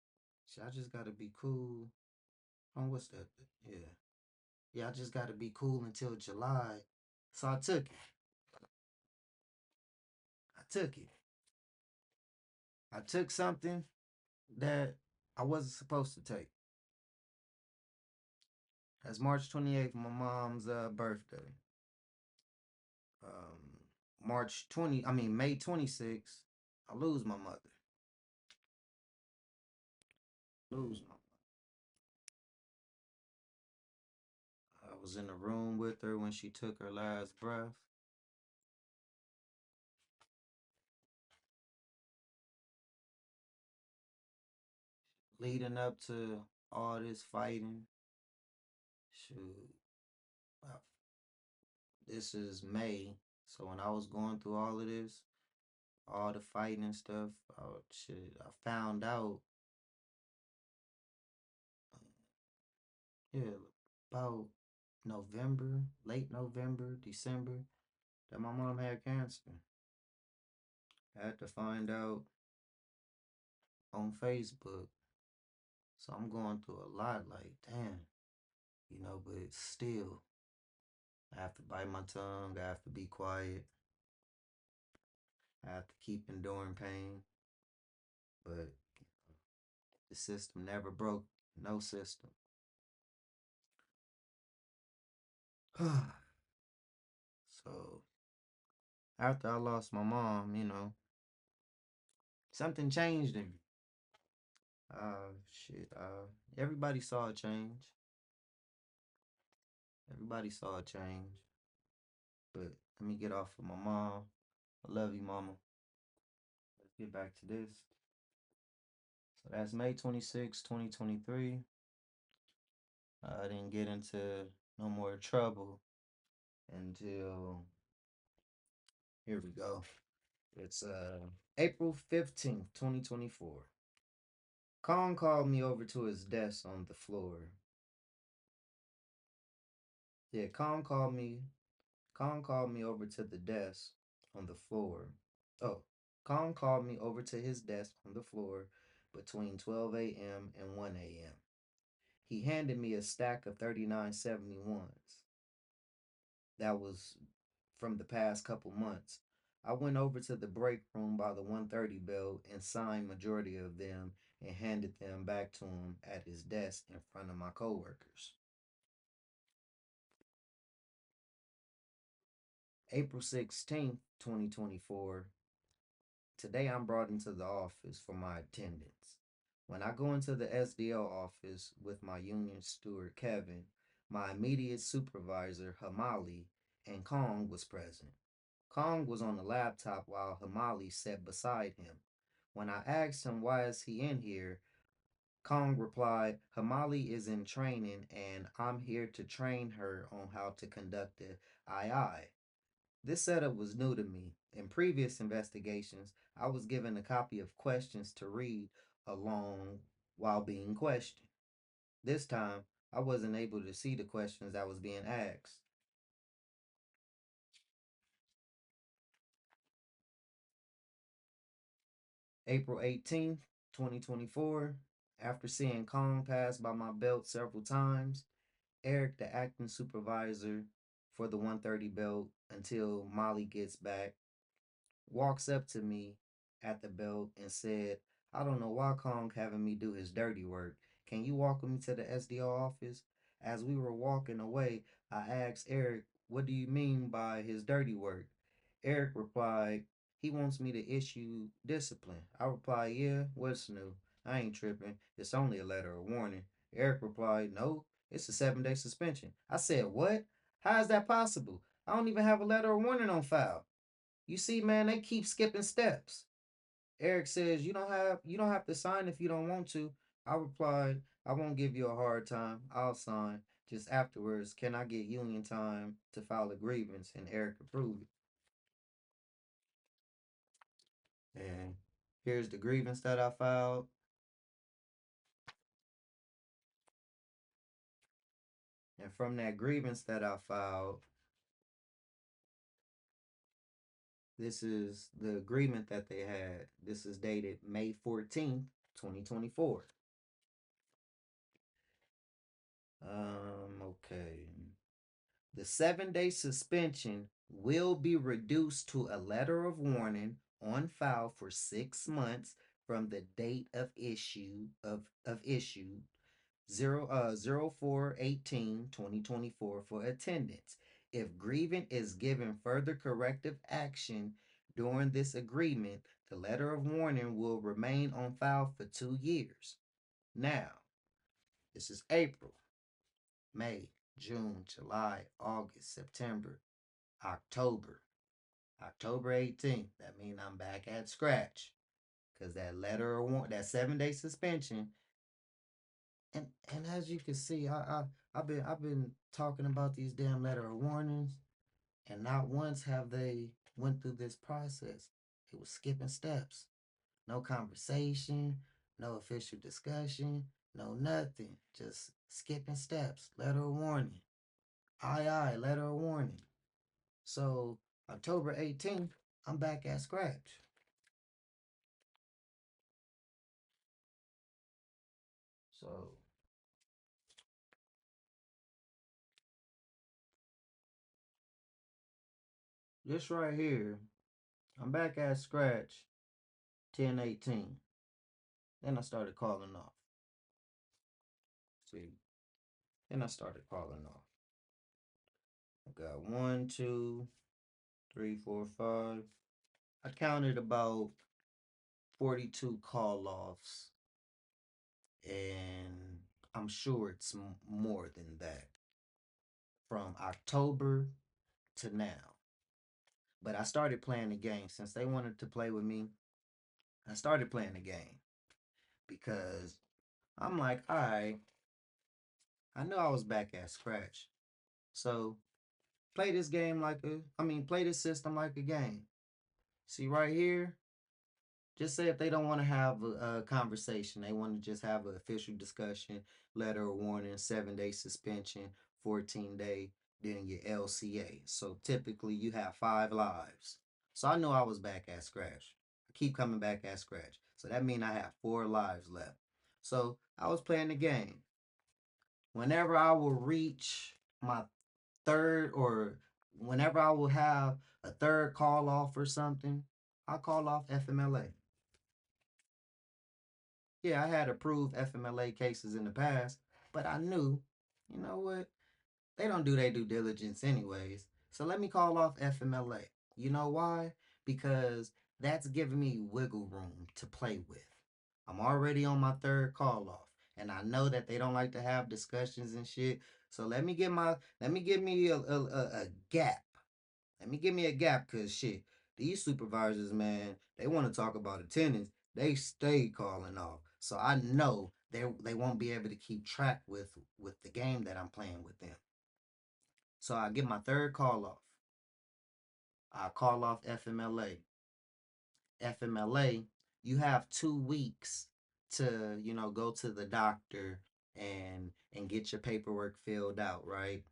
shit, I just gotta be cool. Oh, what's that? Yeah. Yeah, I just gotta be cool until July. So I took it. I took it. I took something that I wasn't supposed to take. That's March 28th, my mom's birthday. May 26th, I lose my mother. Lose my I was in the room with her when she took her last breath. Leading up to all this fighting, shoot, uh, this is May. So when I was going through all of this, all the fighting and stuff, shit, I found out, yeah, about November, late November, December, that my mom had cancer. I had to find out on Facebook. So I'm going through a lot, like, damn, but still, I have to bite my tongue, I have to be quiet, I have to keep enduring pain. But the system never broke, no system. So after I lost my mom, something changed in me. Shit. Everybody saw a change. Everybody saw a change. But let me get off of my mom. I love you, mama. Let's get back to this. So that's May 26, 2023. I didn't get into no more trouble until Here we go. It's April 15th, 2024. Kong called me over to his desk on the floor. Yeah, Kong called me over to the desk on the floor. Oh, Kong called me over to his desk on the floor between 12 a.m. and 1 a.m. He handed me a stack of 3971s. That was from the past couple months. I went over to the break room by the 130 bell and signed majority of them and handed them back to him at his desk in front of my coworkers. April 16th, 2024. Today I'm brought into the office for my attendance. When I go into the SDO office with my union steward Kevin, my immediate supervisor Hamali, and Kong was present. Kong was on the laptop while Hamali sat beside him. When I asked him why is he in here, Kong replied, Hamali is in training and I'm here to train her on how to conduct the II. This setup was new to me. In previous investigations, I was given a copy of questions to read along while being questioned. This time, I wasn't able to see the questions that was being asked. April 18th, 2024, after seeing Kong pass by my belt several times, Eric, the acting supervisor for the 130 belt until Molly gets back, walks up to me at the belt and said, I don't know why Kong having me do his dirty work. Can you walk with me to the SDO office? As we were walking away, I asked Eric, what do you mean by his dirty work? Eric replied, he wants me to issue discipline. I replied, yeah, what's new? I ain't tripping. It's only a letter of warning. Eric replied, no, it's a 7-day suspension. I said, what? How is that possible? I don't even have a letter of warning on file. You see, man, they keep skipping steps. Eric says, you don't have to sign if you don't want to. I replied, I won't give you a hard time. I'll sign. Just afterwards, can I get union time to file a grievance? And Eric approved it. And here's the grievance that I filed. And from that grievance that I filed, this is the agreement that they had. This is dated May 14th, 2024. Okay. The 7-day suspension will be reduced to a letter of warning on file for 6 months from the date of issue 04/18/2024 for attendance. If grievant is given further corrective action during this agreement, the letter of warning will remain on file for 2 years. Now, this is April, May, June, July, August, September, October. October 18th. That means I'm back at scratch. Cause that letter of warning, that 7-day suspension, and as you can see, I've been talking about these damn letter of warnings, and not once have they went through this process. It was skipping steps. No conversation, no official discussion, no nothing. Just skipping steps. Letter of warning. Letter of warning. So October 18th, I'm back at scratch. So this right here, I'm back at scratch 10/18. Then I started calling off. See, then I started calling off. I got one, two, three, four, five. I counted about 42 call offs, and I'm sure it's more than that from October to now. But I started playing the game since they wanted to play with me. I started playing the game because I'm like, all right, I knew I was back at scratch. So play this system like a game. See right here, just say if they don't want to have a conversation, they want to just have an official discussion, letter of warning, 7-day suspension, 14-day, then your LCA. So typically you have 5 lives. So I knew I was back at scratch. I keep coming back at scratch. So that means I have 4 lives left. So I was playing the game. Whenever I will reach my third, or whenever I will have a third call off or something, I call off FMLA. Yeah, I had approved FMLA cases in the past, but I knew, you know what? They don't do their due diligence anyways. So let me call off FMLA. You know why? Because that's giving me wiggle room to play with. I'm already on my third call off, and I know that they don't like to have discussions and shit. So let me give me a gap. Let me give me a gap, cause shit, these supervisors, man, they want to talk about attendance. They stay calling off, so I know they won't be able to keep track with the game that I'm playing with them. So I get my third call off. I call off FMLA. FMLA, you have 2 weeks to go to the doctor and get your paperwork filled out, right?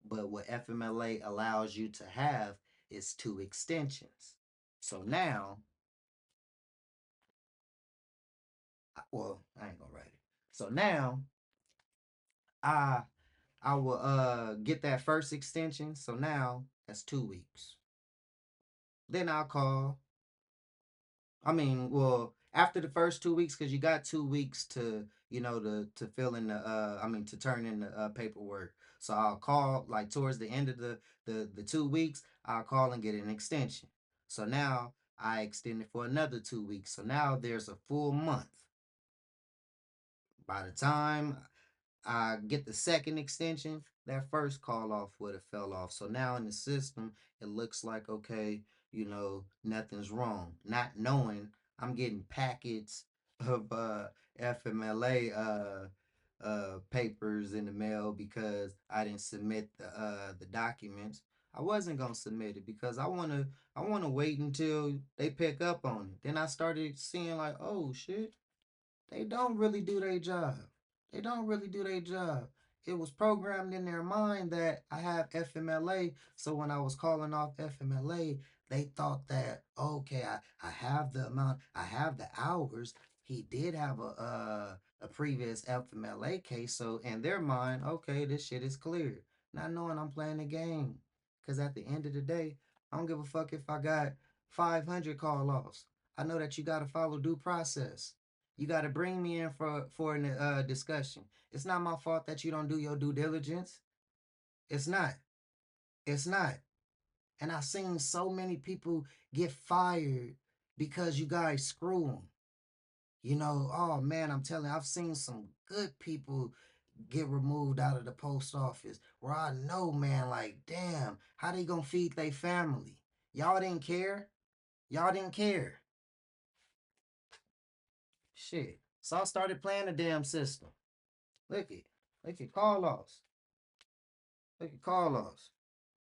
But what FMLA allows you to have is 2 extensions. So now, well, I ain't gonna write it. So now, I I will get that first extension. So now that's 2 weeks. Then I'll call. I mean, well, after the first 2 weeks, because you got 2 weeks to fill in to turn in the paperwork. So I'll call like towards the end of the 2 weeks. I'll call and get an extension. So now I extend it for another 2 weeks. So now there's a full month. By the time I get the second extension, that first call off would have fell off. So now in the system, it looks like, okay, nothing's wrong. Not knowing I'm getting packets of FMLA papers in the mail because I didn't submit the documents. I wasn't gonna submit it because I wanna wait until they pick up on it. Then I started seeing like, oh shit, they don't really do their job. They don't really do their job. It was programmed in their mind that I have FMLA. So when I was calling off FMLA, they thought that, okay, I have the amount, I have the hours. He did have a previous FMLA case. So in their mind, okay, this shit is clear. Not knowing I'm playing the game. Because at the end of the day, I don't give a fuck if I got 500 call offs. I know that you got to follow due process. You got to bring me in for a discussion. It's not my fault that you don't do your due diligence. It's not. It's not. And I've seen so many people get fired because you guys screw them. Oh man, I'm telling you, I've seen some good people get removed out of the post office where I know, man, like, damn, how they gonna feed their family? Y'all didn't care. Y'all didn't care. Shit. So I started playing the damn system. Look it. Look at call offs. Look at call offs.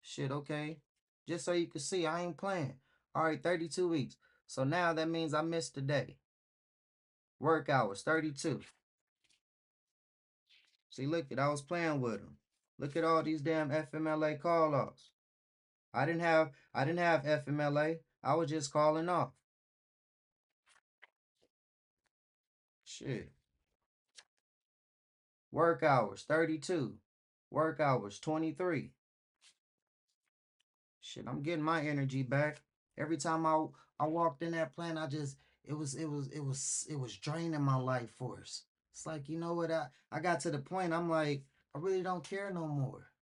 Shit, okay. Just so you can see, I ain't playing. All right, 32 weeks. So now that means I missed a day. Work hours, 32. See, look at I was playing with them. Look at all these damn FMLA call offs. I didn't have FMLA. I was just calling off. Shit. Work hours, 32. Work hours, 23. Shit, I'm getting my energy back. Every time I walked in that plant, it was draining my life force. It's like, you know what, I got to the point I'm like, I really don't care no more.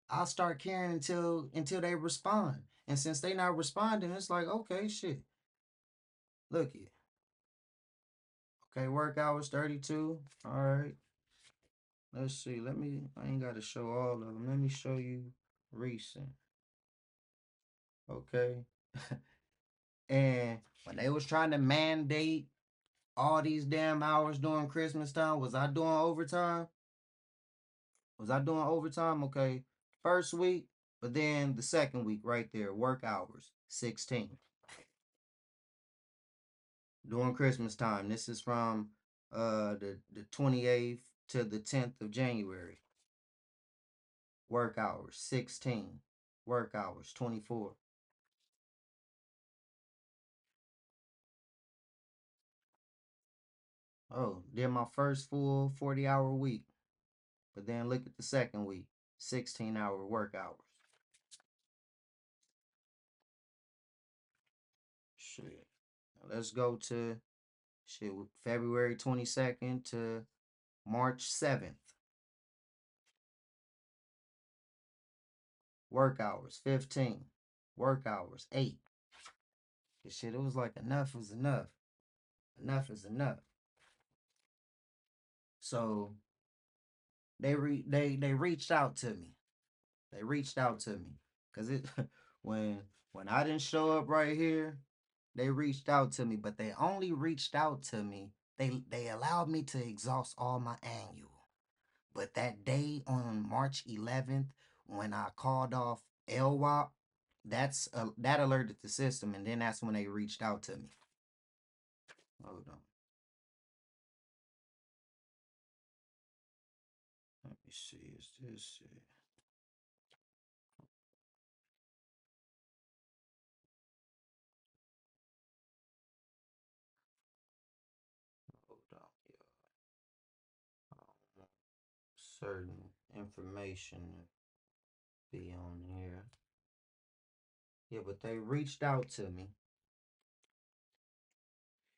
I'll start caring until they respond. And since they not responding, it's like, okay, shit. Look it. Okay, work hours 32. All right. Let's see. I ain't got to show all of them. Let me show you recent. Okay. And when they was trying to mandate all these damn hours during Christmas time, was I doing overtime? Was I doing overtime? Okay. First week, but then the second week right there, work hours, 16. during Christmas time. This is from the 28th to the 10th of January. Work hours 16. Work hours 24. Oh, did my first full 40-hour week. But then look at the second week. 16-hour work hours. Shit. Let's go to shit February 22nd to March 7th. Work hours 15. Work hours 8. This shit, it was like enough is enough. Enough is enough. So they reached out to me. They reached out to me. Cause it when when I didn't show up right here, they reached out to me, but they only reached out to me. They allowed me to exhaust all my annual. But that day on March 11th, when I called off LWAP, that alerted the system, and then that's when they reached out to me. Hold on, let me see. Is this it? Hold on, yeah. I don't want certain information to be on here. Yeah, but they reached out to me,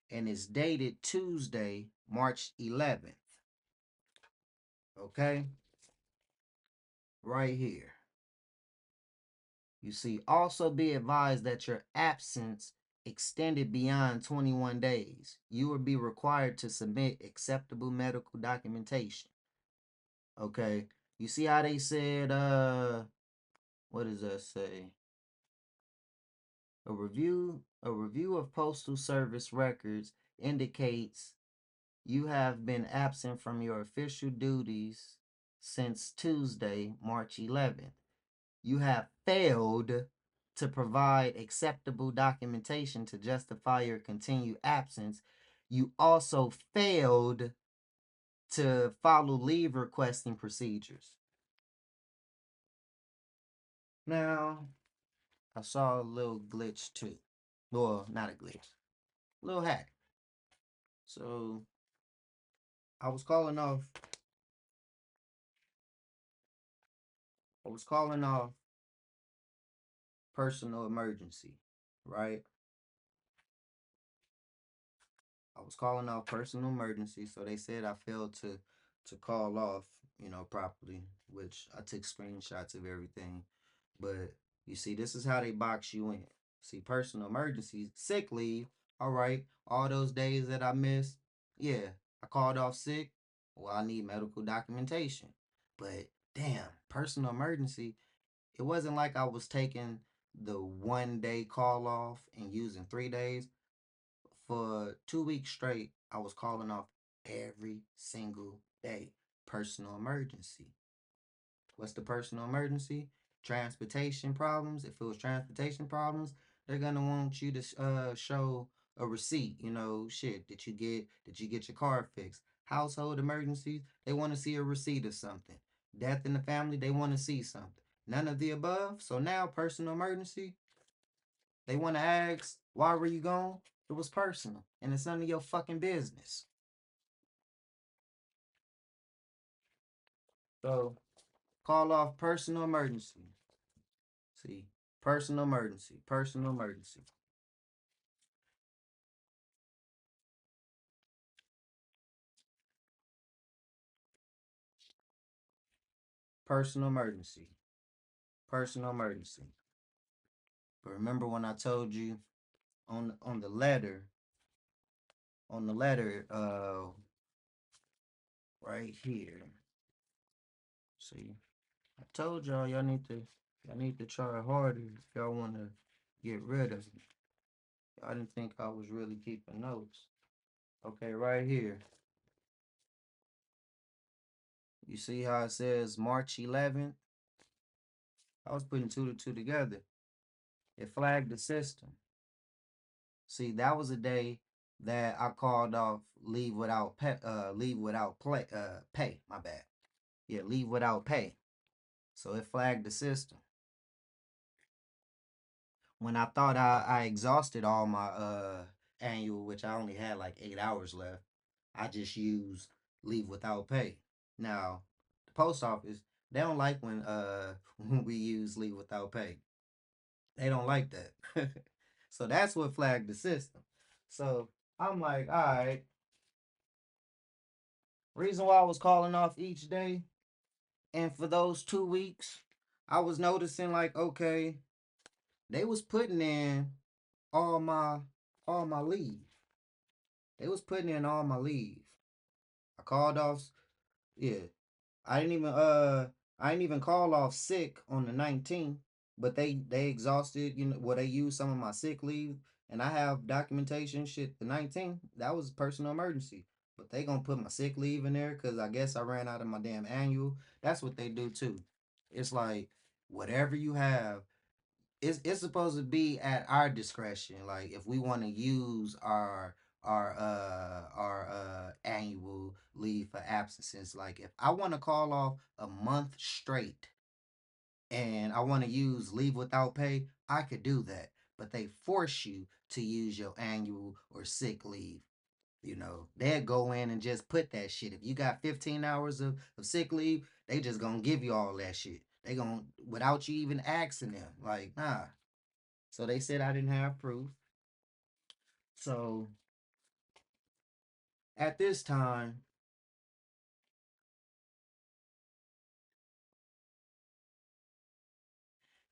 and it's dated Tuesday, March 11th. Okay, right here. You see, also be advised that your absence extended beyond 21 days. You will be required to submit acceptable medical documentation. Okay. You see how they said, what does that say? A review of postal service records indicates you have been absent from your official duties since Tuesday, March 11th. You have failed to provide acceptable documentation to justify your continued absence. You also failed to follow leave requesting procedures. Now, I saw a little glitch too. Well, not a glitch, a little hack. So I was calling off. I was calling off personal emergency, right? I was calling off personal emergency, so they said I failed to call off, properly, which I took screenshots of everything. But you see, this is how they box you in. See, personal emergencies, sick leave, all right. All those days that I missed, yeah, I called off sick. Well, I need medical documentation. But damn, personal emergency, it wasn't like I was taking the 1 day call off and using 3 days. For 2 weeks straight, I was calling off every single day. Personal emergency. What's the personal emergency? Transportation problems. If it was transportation problems, they're gonna want you to show a receipt. Shit. Did you get your car fixed? Household emergencies. They want to see a receipt of something. Death in the family. They want to see something. None of the above. So now, personal emergency. They want to ask, why were you gone? It was personal, and it's none of your fucking business. So call off personal emergency. See, personal emergency, personal emergency, personal emergency, personal emergency. But remember when I told you on the letter, right here. See, I told y'all need to try harder if y'all want to get rid of me. I didn't think I was really keeping notes. Okay, right here. You see how it says March 11th? I was putting two to two together. It flagged the system. See, that was a day that I called off leave without pay. My bad. Yeah, leave without pay. So it flagged the system. When I thought I exhausted all my annual, which I only had like 8 hours left, I just used leave without pay. Now, the post office, they don't like when when we use leave without pay. They don't like that. So that's what flagged the system. So I'm like, all right. Reason why I was calling off each day, and for those 2 weeks, I was noticing like, okay, they was putting in all my all my leave. They was putting in all my leave. I called off. Yeah, I didn't even I didn't even call off sick on the 19th, but they exhausted, well, they used some of my sick leave, and I have documentation shit. The 19th, that was a personal emergency. But they gonna put my sick leave in there because I guess I ran out of my damn annual. That's what they do too. It's like whatever you have, it's supposed to be at our discretion. Like if we want to use our annual leave for absences, like if I want to call off a month straight and I want to use leave without pay, I could do that. But they force you to use your annual or sick leave. They'll go in and just put that shit. If you got 15 hours of sick leave, they just gonna give you all that shit. They gonna, without you even asking them. Like, nah. So they said I didn't have proof. So at this time,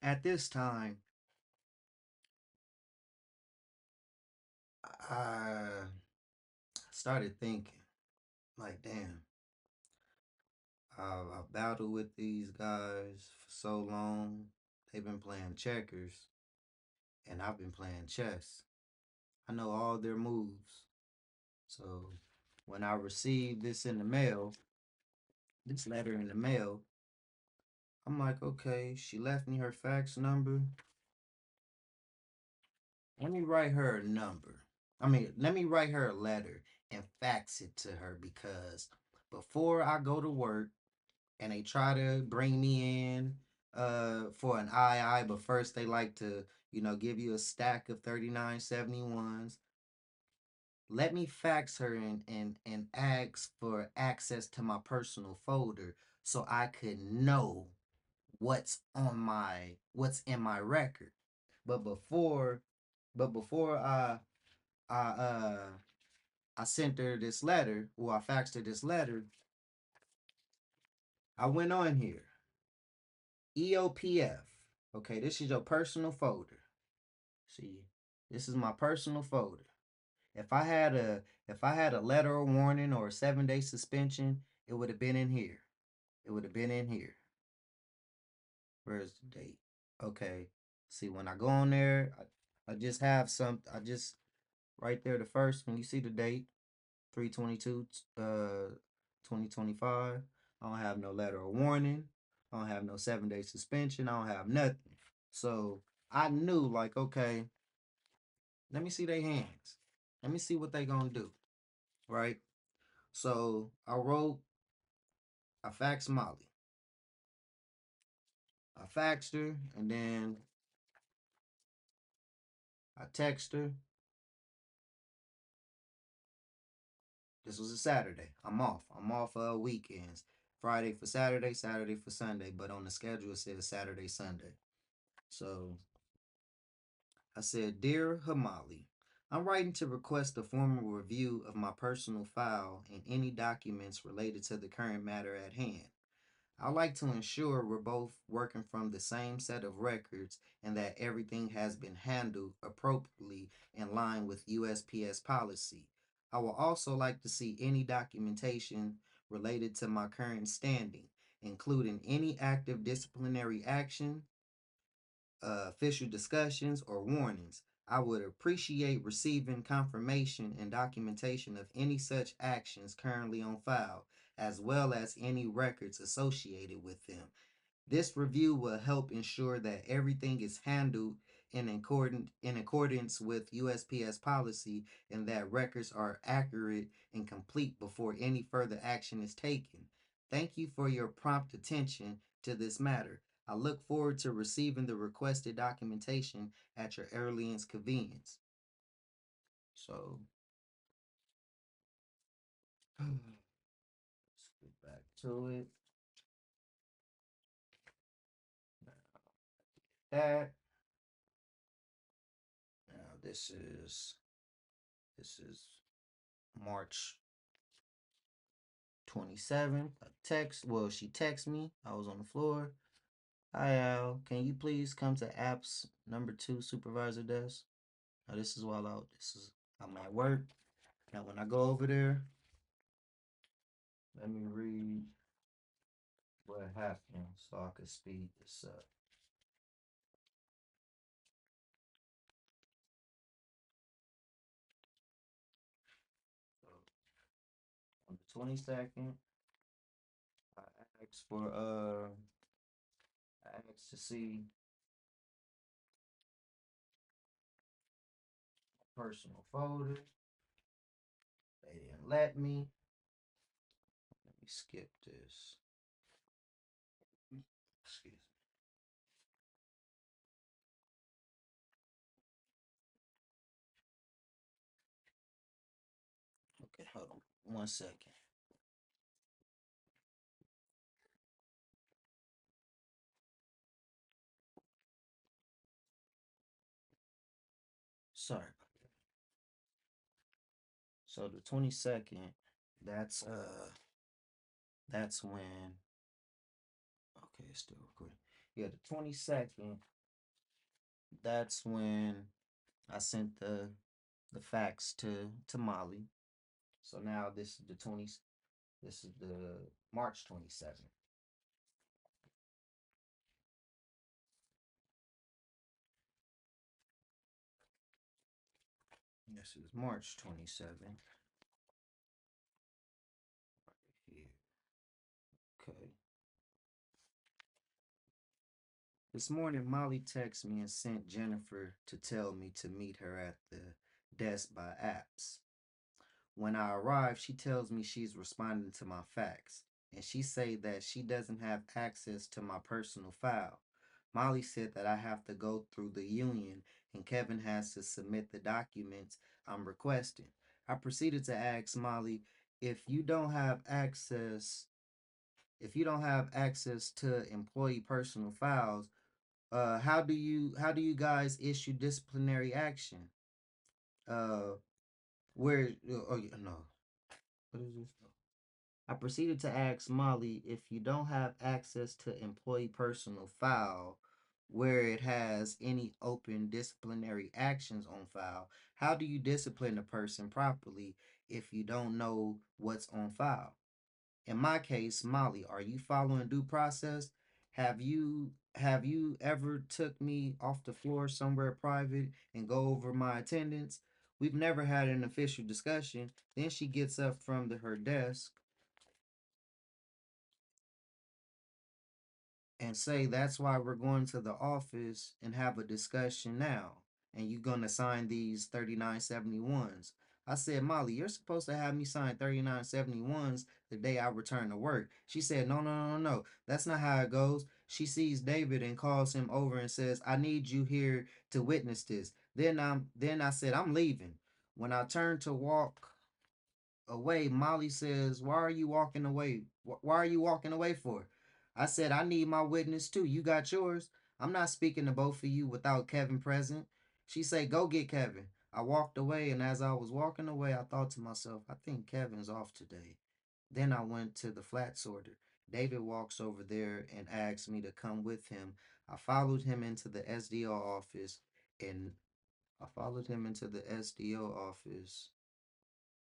at this time, I started thinking, like, damn, I've battled with these guys for so long. They've been playing checkers, and I've been playing chess. I know all their moves. So when I received this letter in the mail, I'm like, okay, she left me her fax number. Let me write her a number. Let me write her a letter and fax it to her because before I go to work and they try to bring me in for an II, but first they like to, give you a stack of 3971s. Let me fax her and ask for access to my personal folder so I could know what's in my record. But before I I sent her this letter, or I faxed her this letter, I went on here. EOPF. Okay, this is your personal folder. See, this is my personal folder. If I had a letter of warning or a 7-day suspension, it would have been in here. It would have been in here. Where's the date? Okay. See, when I go on there, I just have I just right there, the first when you see the date, 322 2025. I don't have no letter of warning. I don't have no 7-day suspension. I don't have nothing. So I knew, like, okay, let me see their hands. Let me see what they gonna do. Right? So I faxed Molly. I faxed her and then I text her. This was a Saturday. I'm off. I'm off weekends. Friday for Saturday, Saturday for Sunday. But on the schedule it says Saturday, Sunday. So I said, Dear Hamali, I'm writing to request a formal review of my personal file and any documents related to the current matter at hand. I like to ensure we're both working from the same set of records and that everything has been handled appropriately in line with USPS policy. I will also like to see any documentation related to my current standing, including any active disciplinary action, official discussions, or warnings. I would appreciate receiving confirmation and documentation of any such actions currently on file, as well as any records associated with them. This review will help ensure that everything is handled in accordance with USPS policy and that records are accurate and complete before any further action is taken. Thank you for your prompt attention to this matter. I look forward to receiving the requested documentation at your earliest convenience. So, let's get back to it. That now this is March 27th. A text. Well, she texted me. I was on the floor. Hi Al, can you please come to apps number 2 supervisor desk? Now this is while out. I'm at work. Now when I go over there, let me read what happened so I can speed this up. So on the 22nd, I asked for I asked to see a personal folder. They didn't let me. Let me skip this. Excuse me. Okay, hold on 1 second. Sorry. So the 22nd, that's that's when okay, it's still recording. Yeah, the 22nd, that's when I sent the fax to Molly. So now this is the March 27th. This is March 27th. Right here. Okay. This morning, Molly texted me and sent Jennifer to tell me to meet her at the desk by apps. When I arrive, she tells me she's responding to my fax, and she say that she doesn't have access to my personal file. Molly said that I have to go through the union and Kevin has to submit the documents I'm requesting. I proceeded to ask Molly if you don't have access if you don't have access to employee personal files, how do you guys issue disciplinary action? Uh, where oh no, what is this? I proceeded to ask Molly if you don't have access to employee personal file where it has any open disciplinary actions on file, how do you discipline a person properly if you don't know what's on file? In my case, Molly, are you following due process? Have you ever took me off the floor somewhere private and go over my attendance? We've never had an official discussion. Then she gets up from her desk and say that's why we're going to the office and have a discussion now. And you're gonna sign these 3971s. I said, Molly, you're supposed to have me sign 3971s the day I return to work. She said, no, no, no, no. That's not how it goes. She sees David and calls him over and says, I need you here to witness this. Then I said, I'm leaving. When I turned to walk away, Molly says, "Why are you walking away? Why are you walking away for?" I said, "I need my witness too. You got yours. I'm not speaking to both of you without Kevin present." She said, "Go get Kevin." I walked away, and as I was walking away, I thought to myself, I think Kevin's off today. Then I went to the flat sorter. David walks over there and asks me to come with him. I followed him into the SDO office, and I followed him into the SDO office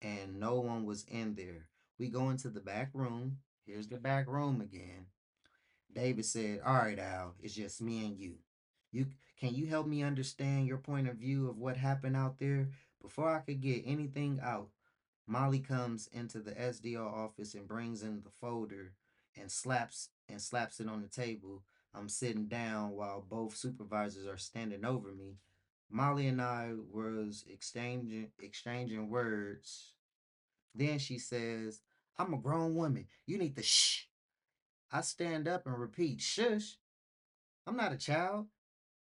and no one was in there. We go into the back room. Here's the back room again. David said, "All right, Al, it's just me and you. You can you help me understand your point of view of what happened out there?" Before I could get anything out, Molly comes into the SDO office and brings in the folder and slaps it on the table. I'm sitting down while both supervisors are standing over me. Molly and I was exchanging words. Then she says, "I'm a grown woman. You need to shh." I stand up and repeat, "Shush. I'm not a child.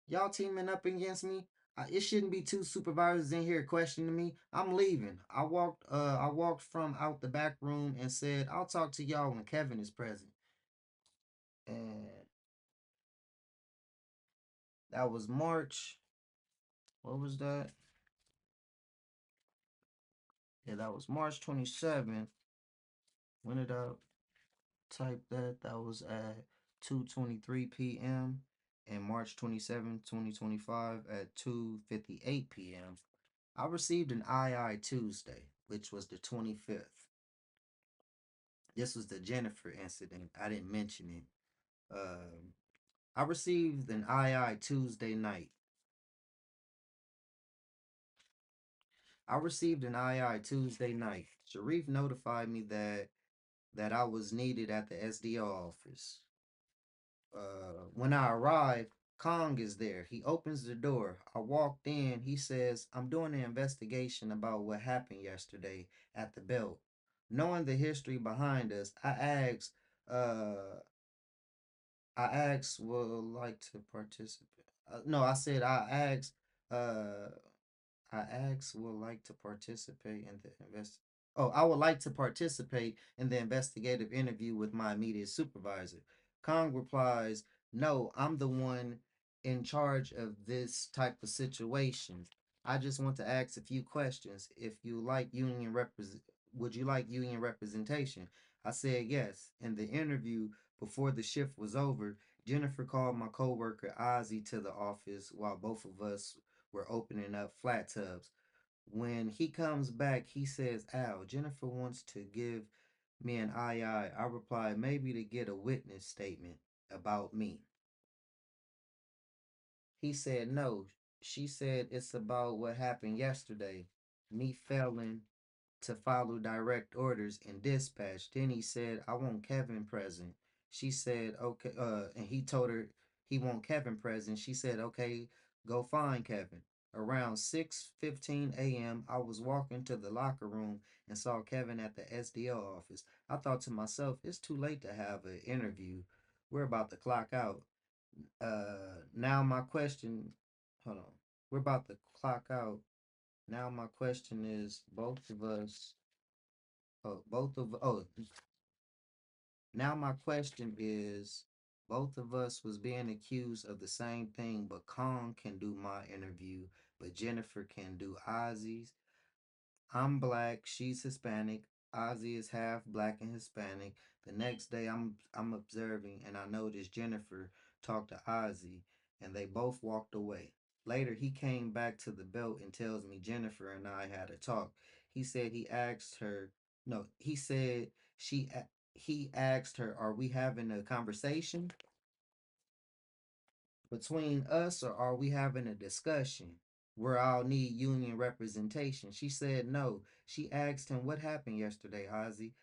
Y'all teaming up against me. It shouldn't be two supervisors in here questioning me. I'm leaving." I walked from out the back room and said, "I'll talk to y'all when Kevin is present." And that was March. What was that? Yeah, that was March 27th. When did I type that? That was at 2:23 p.m. and March 27th, 2025 at 2:58 p.m. I received an II Tuesday, which was the 25th. This was the Jennifer incident. I didn't mention it. Um, I received an II Tuesday night. I received an II Tuesday night. Sharif notified me that I was needed at the SDO office. When I arrived, Kong is there. He opens the door. I walked in. He says, "I'm doing an investigation about what happened yesterday at the belt." Knowing the history behind us, uh, I asked, would like to participate. No, I said uh, I asked would like to participate in the invest. Oh, I would like to participate in the investigative interview with my immediate supervisor. Kong replies, "No, I'm the one in charge of this type of situation. I just want to ask a few questions. If you like union represent, would you like union representation?" I said yes. In the interview, before the shift was over, Jennifer called my coworker Ozzy to the office while both of us were opening up flat tubs. When he comes back, he says, "Al, Jennifer wants to give me an II." I replied, "Maybe to get a witness statement about me." He said, "No." She said, "It's about what happened yesterday. Me failing to follow direct orders in dispatch." Then he said, "I want Kevin present." She said, "Okay." And he told her he want Kevin present. She said, "Okay, go find Kevin." Around 6:15 a.m., I was walking to the locker room and saw Kevin at the SDO office. I thought to myself, it's too late to have an interview. We're about to clock out. Now my question, hold on. We're about to clock out. Now my question is, now my question is, both of us was being accused of the same thing, but Kong can do my interview, but Jennifer can do Ozzy's. I'm black, she's Hispanic. Ozzy is half black and Hispanic. The next day I'm observing and I noticed Jennifer talked to Ozzy and they both walked away. Later he came back to the belt and tells me Jennifer and I had a talk. He said he asked her no, he said he asked her, "Are we having a conversation between us or are we having a discussion where I'll need union representation?" She said no. She asked him, "What happened yesterday, Ozzy?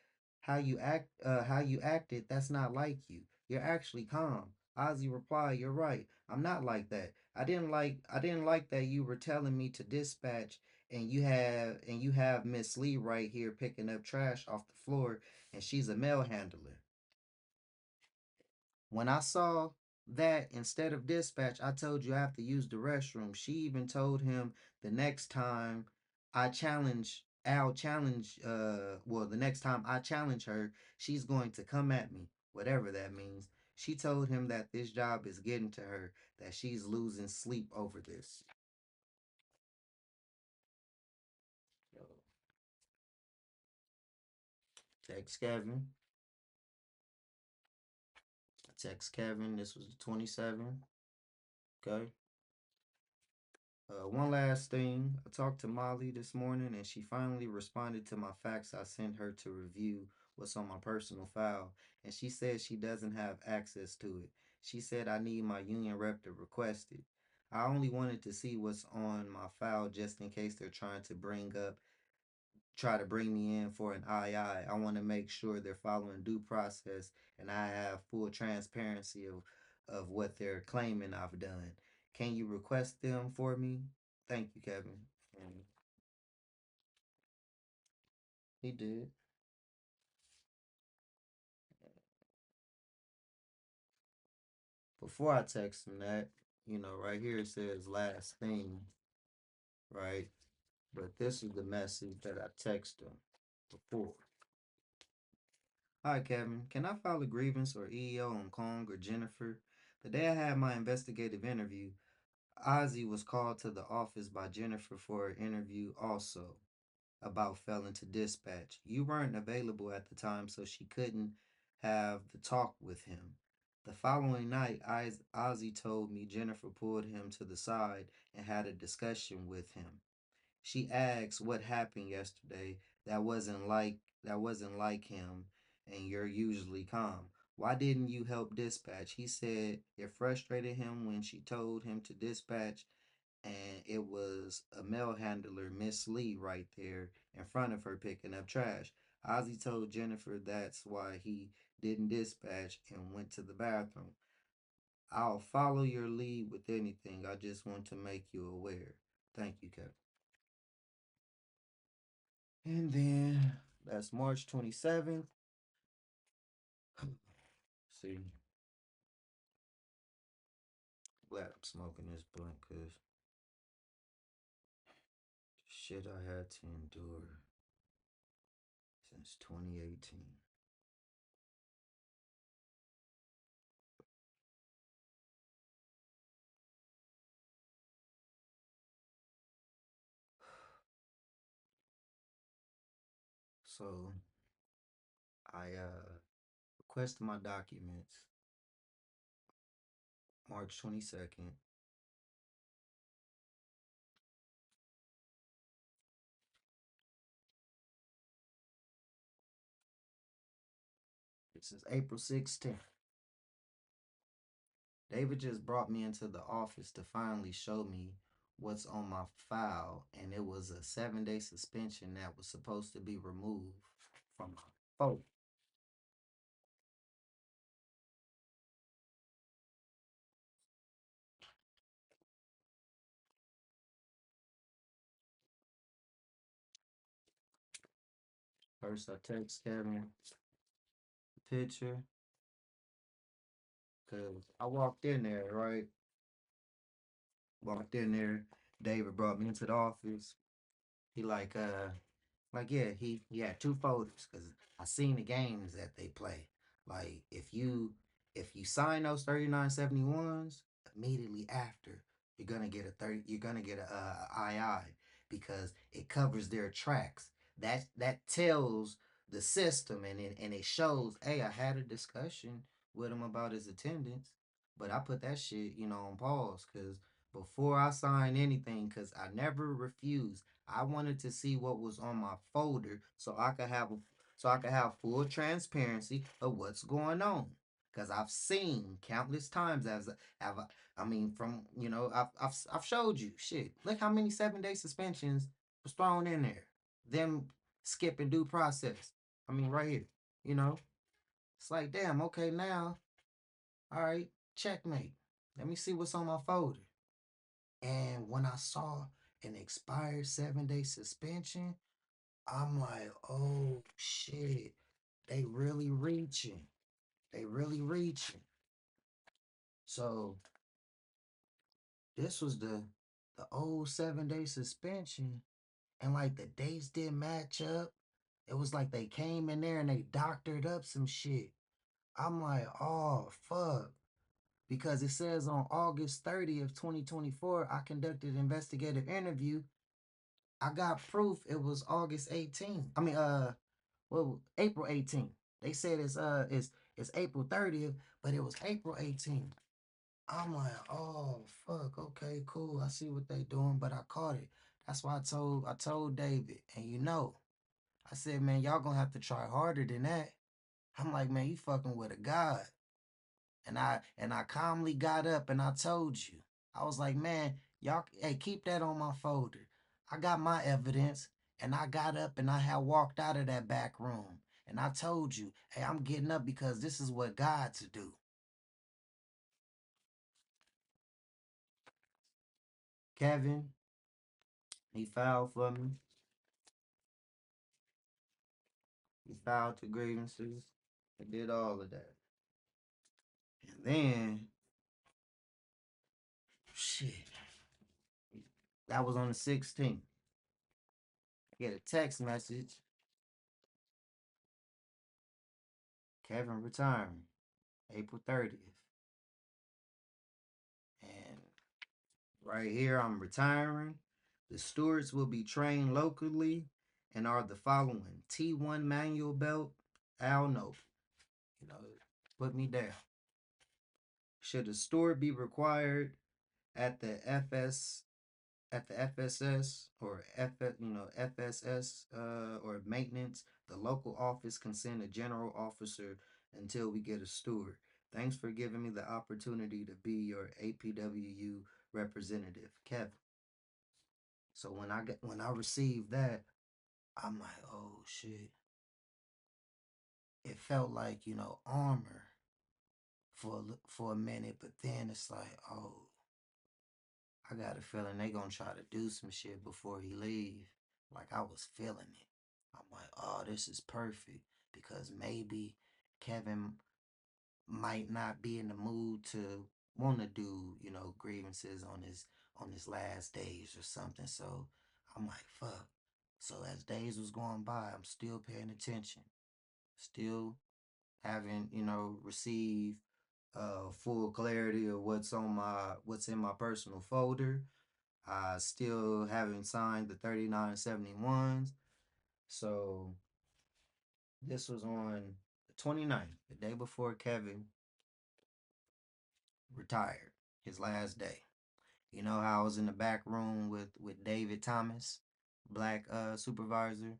How you acted, that's not like you. You're actually calm." Ozzy replied, "You're right. I'm not like that. I didn't like that you were telling me to dispatch and you have Miss Lee right here picking up trash off the floor and she's a mail handler." When I saw that instead of dispatch, I told you I have to use the restroom. She even told him the next time the next time I challenge her, she's going to come at me, whatever that means. She told him that this job is getting to her, that she's losing sleep over this. So, text Kevin. Text Kevin. This was the 27th. Okay. One last thing. I talked to Molly this morning and she finally responded to my fax I sent her to review what's on my personal file. And she said she doesn't have access to it. She said I need my union rep to request it. I only wanted to see what's on my file just in case they're try to bring me in for an II. I want to make sure they're following due process and I have full transparency of of what they're claiming I've done. Can you request them for me? Thank you, Kevin. And he did. Before I text him that, right here it says last thing, right? But this is the message that I text him before. Hi, Kevin. Can I file a grievance or EEO on Kong or Jennifer? The day I had my investigative interview, Ozzy was called to the office by Jennifer for an interview also about failing to dispatch. You weren't available at the time, so she couldn't have the talk with him. The following night, Ozzy told me Jennifer pulled him to the side and had a discussion with him. She asked what happened yesterday that wasn't like him and you're usually calm. Why didn't you help dispatch? He said it frustrated him when she told him to dispatch and it was a mail handler, Miss Lee, right there in front of her picking up trash. Ozzy told Jennifer that's why he didn't dispatch and went to the bathroom. I'll follow your lead with anything. I just want to make you aware. Thank you, Kevin. And then that's March 27th. See, glad I'm smoking this blunt because shit I had to endure since 2018. So I requested my documents March 22nd. This is April 16th. David just brought me into the office to finally show me what's on my file, and it was a 7-day suspension that was supposed to be removed from my phone. First, I text Kevin the picture because I walked in there, right? Walked in there. David brought me into the office. He yeah, he had two folders because I seen the games that they play. Like if you sign those 3971s immediately after, you're gonna get a II because it covers their tracks. That tells the system and it shows, hey, I had a discussion with him about his attendance, but I put that shit, on pause because before I sign anything, because I never refuse. I wanted to see what was on my folder so I could have full transparency of what's going on. Cause I've seen countless times have I mean from I've showed you shit. Look how many 7-day suspensions was thrown in there. Them skipping due process. I mean right here. You know it's like damn. Okay now, all right, checkmate. Let me see what's on my folder. And when I saw an expired 7-day suspension, I'm like, oh shit, they really reaching. They really reaching. So this was the old 7-day suspension, and like the dates didn't match up. It was like they came in there and they doctored up some shit. I'm like, oh fuck. Because it says on August 30th, 2024, I conducted an investigative interview. I got proof it was August 18th. I mean, well, April 18th. They said it's April 30th, but it was April 18th. I'm like, oh fuck, okay, cool. I see what they doing, but I caught it. That's why I told David, and I said, man, y'all gonna have to try harder than that. I'm like, man, you fucking with a god. And I calmly got up and I told you. I was like, man, y'all, hey, keep that on my folder. I got my evidence, and I got up and I had walked out of that back room. And I told you, hey, I'm getting up because this is what God to do. Kevin, he filed for me. He filed the grievances. I did all of that. And then, shit, that was on the 16th. I get a text message. Kevin retiring, April 30th. And right here, I'm retiring. The stewards will be trained locally and are the following: T1 manual belt, Al no. You know, put me down. Should a steward be required at the FSS or FSS or maintenance, the local office can send a general officer until we get a steward. Thanks for giving me the opportunity to be your APWU representative, Kevin. So when I received that, I'm like, oh shit. It felt like, armor for a minute, but then it's like, oh, I got a feeling they gonna try to do some shit before he leave. Like I was feeling it. I'm like, oh, this is perfect because maybe Kevin might not be in the mood to want to do, grievances on his last days or something. So I'm like, fuck. So as days was going by, I'm still paying attention, still haven't, received full clarity of what's in my personal folder. I still haven't signed the 3971s. So this was on the 29th, the day before Kevin retired, his last day. You know how I was in the back room with David Thomas, black supervisor.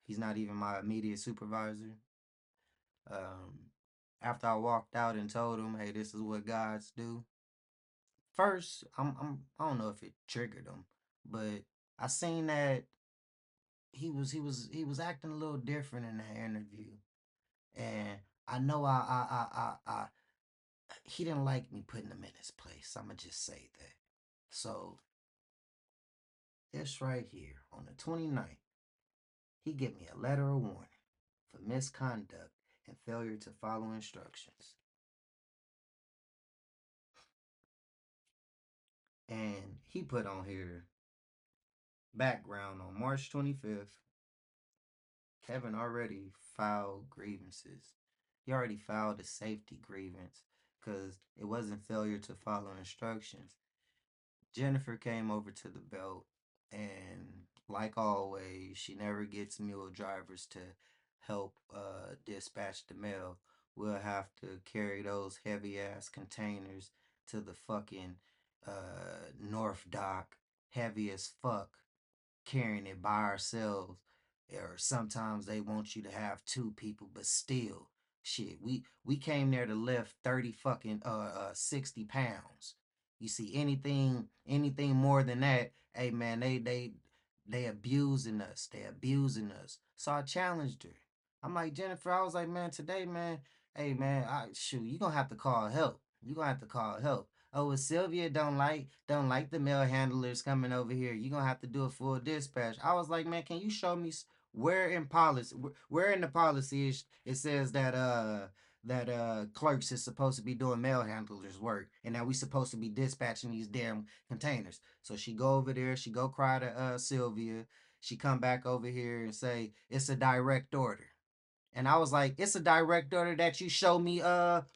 He's not even my immediate supervisor. Um, After I walked out and told him, "Hey, this is what gods do." First, I don't know if it triggered him, but I seen that he was acting a little different in that interview, and I know I he didn't like me putting him in his place. I'ma just say that. So this right here on the 29th, he gave me a letter of warning for misconduct and failure to follow instructions. And he put on here background on March 25th. Kevin already filed grievances. He already filed a safety grievance because it wasn't failure to follow instructions. Jennifer came over to the belt, and like always, she never gets mule drivers to help dispatch the mail. We'll have to carry those heavy ass containers to the fucking North Dock, heavy as fuck, carrying it by ourselves. Or sometimes they want you to have two people, but still, shit, we came there to lift 30 fucking 60 pounds. You see anything more than that, hey man, they abusing us. They abusing us. So I challenged her. I'm like, Jennifer, I was like, man, today, man, hey man, you gonna have to call help. You gonna have to call help. Oh, well, Sylvia don't like the mail handlers coming over here. You gonna have to do a full dispatch. I was like, man, can you show me where in policy, where in the policy it says that clerks is supposed to be doing mail handlers work, and that we supposed to be dispatching these damn containers. So she go over there, she go cry to Sylvia. She come back over here and say it's a direct order. And I was like, it's a direct order that you show me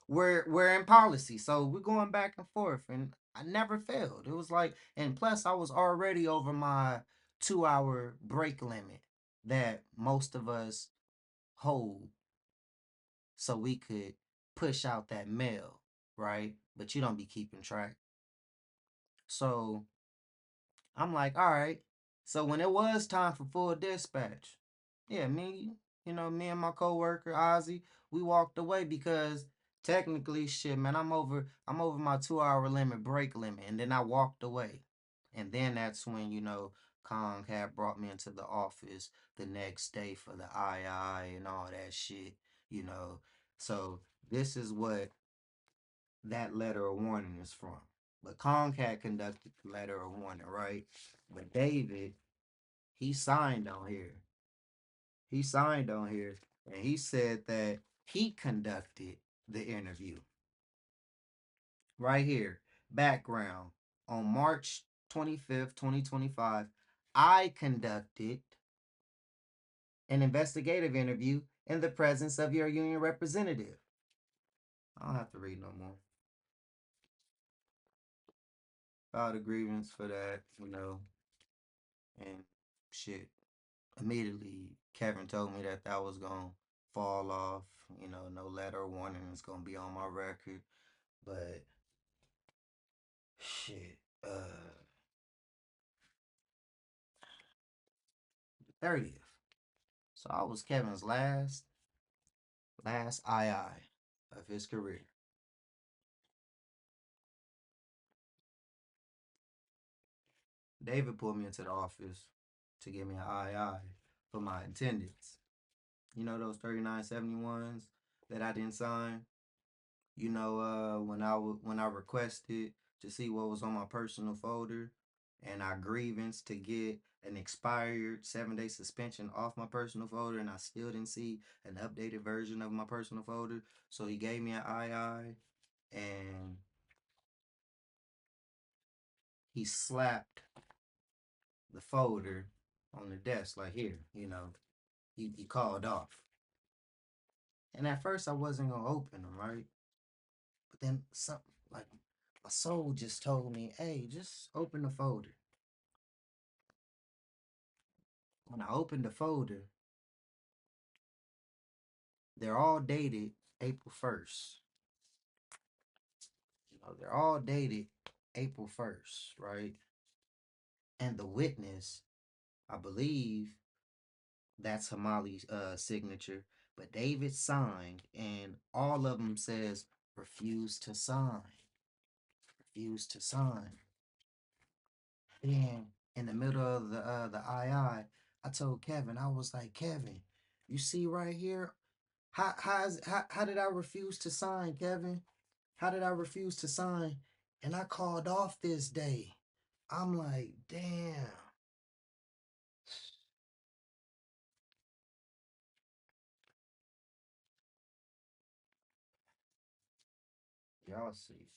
we're in policy. So we're going back and forth, and I never failed. It was like, and plus I was already over my 2 hour break limit that most of us hold, so we could push out that mail, right? But you don't be keeping track. So I'm like, all right. So when it was time for full dispatch, yeah, me and my coworker Ozzy, we walked away because technically, shit, man, I'm over my 2 hour limit, break limit, and then I walked away, and then that's when Kong had brought me into the office the next day for the II and all that shit, you know. So this is what that letter of warning is from. But Kong had conducted the letter of warning, right? But David, he signed on here. He signed on here and he said that he conducted the interview. Right here, background. On March 25th, 2025, I conducted an investigative interview in the presence of your union representative. I don't have to read no more. Filed a grievance for that, and shit. Immediately, Kevin told me that that was going to fall off. No letter of warning is going to be on my record. But, shit, 30th. So I was Kevin's last II of his career. David pulled me into the office to give me an II for my attendance. You know those 3971s that I didn't sign? When I requested to see what was on my personal folder and I grievance to get an expired 7-day suspension off my personal folder and I still didn't see an updated version of my personal folder. So he gave me an II and he slapped the folder on the desk like here, he called off. And at first I wasn't gonna open them, right? But then something like my soul just told me, hey, just open the folder. When I opened the folder, they're all dated April 1st. They're all dated April 1st, right? And the witness, I believe that's Hamali's signature, but David signed, and all of them says refuse to sign, refuse to sign. Then in the middle of the I told Kevin, I was like, Kevin, you see right here, how did I refuse to sign, Kevin? How did I refuse to sign? And I called off this day. I'm like, damn. Y'all see.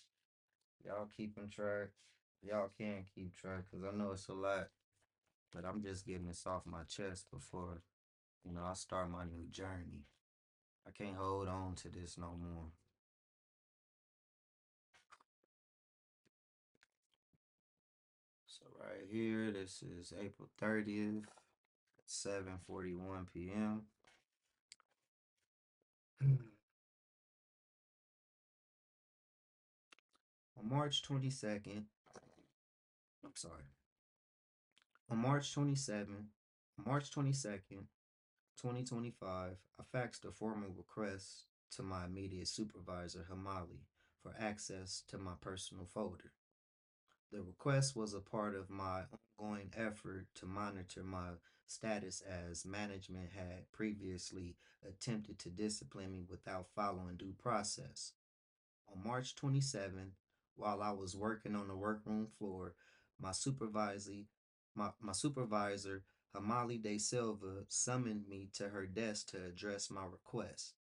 Y'all keeping track. Y'all can keep track because I know it's a lot. But I'm just getting this off my chest before, I start my new journey. I can't hold on to this no more. So right here, this is April 30th at 7:41 p.m. On March 22nd, I'm sorry. On March 22nd, 2025, I faxed a formal request to my immediate supervisor, Hamali, for access to my personal folder. The request was a part of my ongoing effort to monitor my status as management had previously attempted to discipline me without following due process. On March 27th, while I was working on the workroom floor, my supervisor, my supervisor, Hamali De Silva, summoned me to her desk to address my request.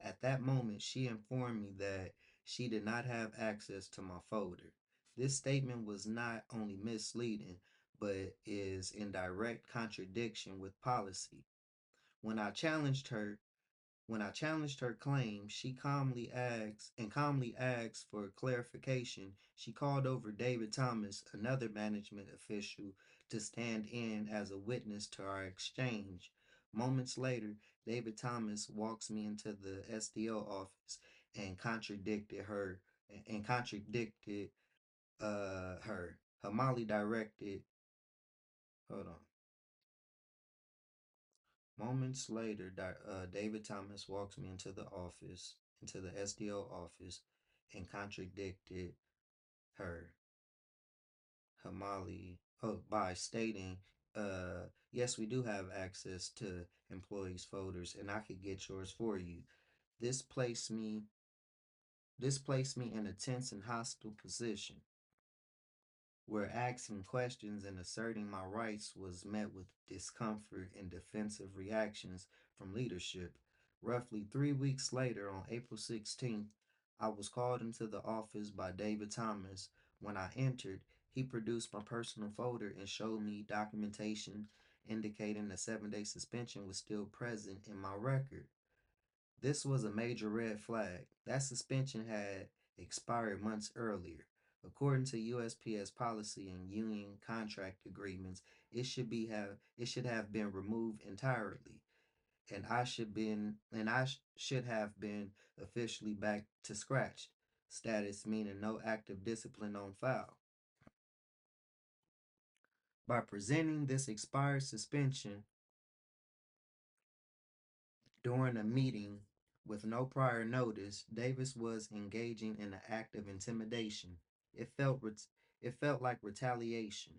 At that moment, she informed me that she did not have access to my folder. This statement was not only misleading, but is in direct contradiction with policy. When I challenged her, when I challenged her claim, she calmly asked for clarification. She called over David Thomas, another management official, to stand in as a witness to our exchange. Moments later, David Thomas walks me into the SDO office and contradicted her. Hamali directed. Hold on. Moments later, David Thomas walks me into the SDO office, and contradicted her, Hamali, by stating, yes, we do have access to employees' folders, and I could get yours for you. This placed me, this placed me in a tense and hostile position. where asking questions and asserting my rights was met with discomfort and defensive reactions from leadership. Roughly 3 weeks later, on April 16th, I was called into the office by David Thomas. When I entered, he produced my personal folder and showed me documentation indicating a 7 day suspension was still present in my record. This was a major red flag. That suspension had expired months earlier. According to USPS policy and union contract agreements, it should have been removed entirely, and I should have been officially back to scratch status, meaning no active discipline on file. By presenting this expired suspension during a meeting with no prior notice, Davis was engaging in an act of intimidation. It felt it felt like retaliation.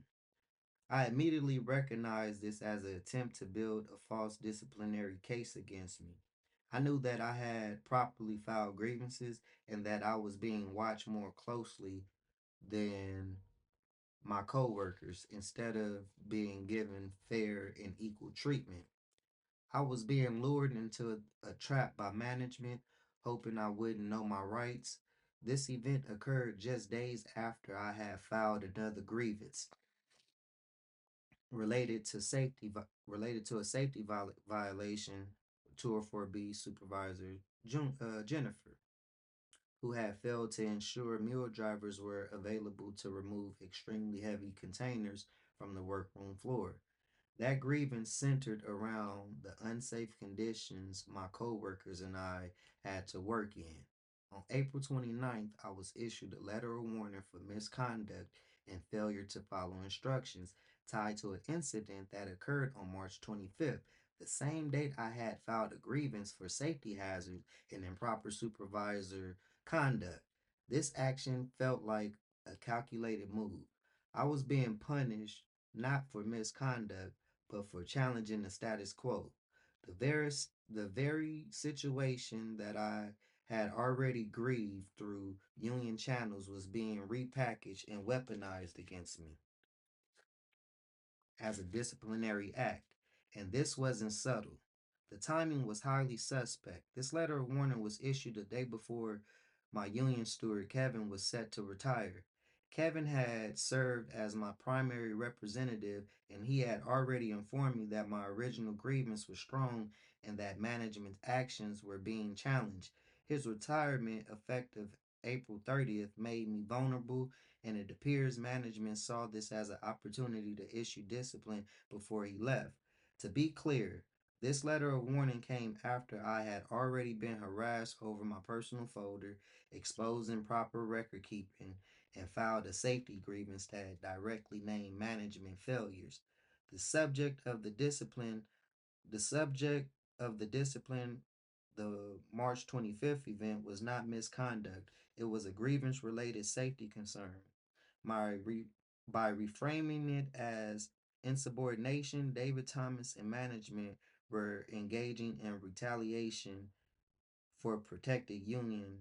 I immediately recognized this as an attempt to build a false disciplinary case against me. I knew that I had properly filed grievances and that I was being watched more closely than my coworkers instead of being given fair and equal treatment. I was being lured into a trap by management, hoping I wouldn't know my rights. This event occurred just days after I had filed another grievance related to a safety violation to a 4B supervisor, Jennifer, who had failed to ensure mule drivers were available to remove extremely heavy containers from the workroom floor. That grievance centered around the unsafe conditions my coworkers and I had to work in. On April 29th, I was issued a letter of warning for misconduct and failure to follow instructions tied to an incident that occurred on March 25th, the same date I had filed a grievance for safety hazards and improper supervisor conduct. This action felt like a calculated move. I was being punished not for misconduct, but for challenging the status quo. The very, the very situation that I had already grieved through union channels was being repackaged and weaponized against me as a disciplinary act, and this wasn't subtle. The timing was highly suspect. This letter of warning was issued the day before my union steward, Kevin, was set to retire. Kevin had served as my primary representative, and he had already informed me that my original grievance was strong and that management's actions were being challenged. His retirement, effective April 30th, made me vulnerable, and it appears management saw this as an opportunity to issue discipline before he left. To be clear, this letter of warning came after I had already been harassed over my personal folder, exposed improper record keeping, and filed a safety grievance that directly named management failures. The subject of the discipline the subject of the discipline, the March 25th event, was not misconduct. It was a grievance related safety concern. My re- by reframing it as insubordination, David Thomas and management were engaging in retaliation for protected union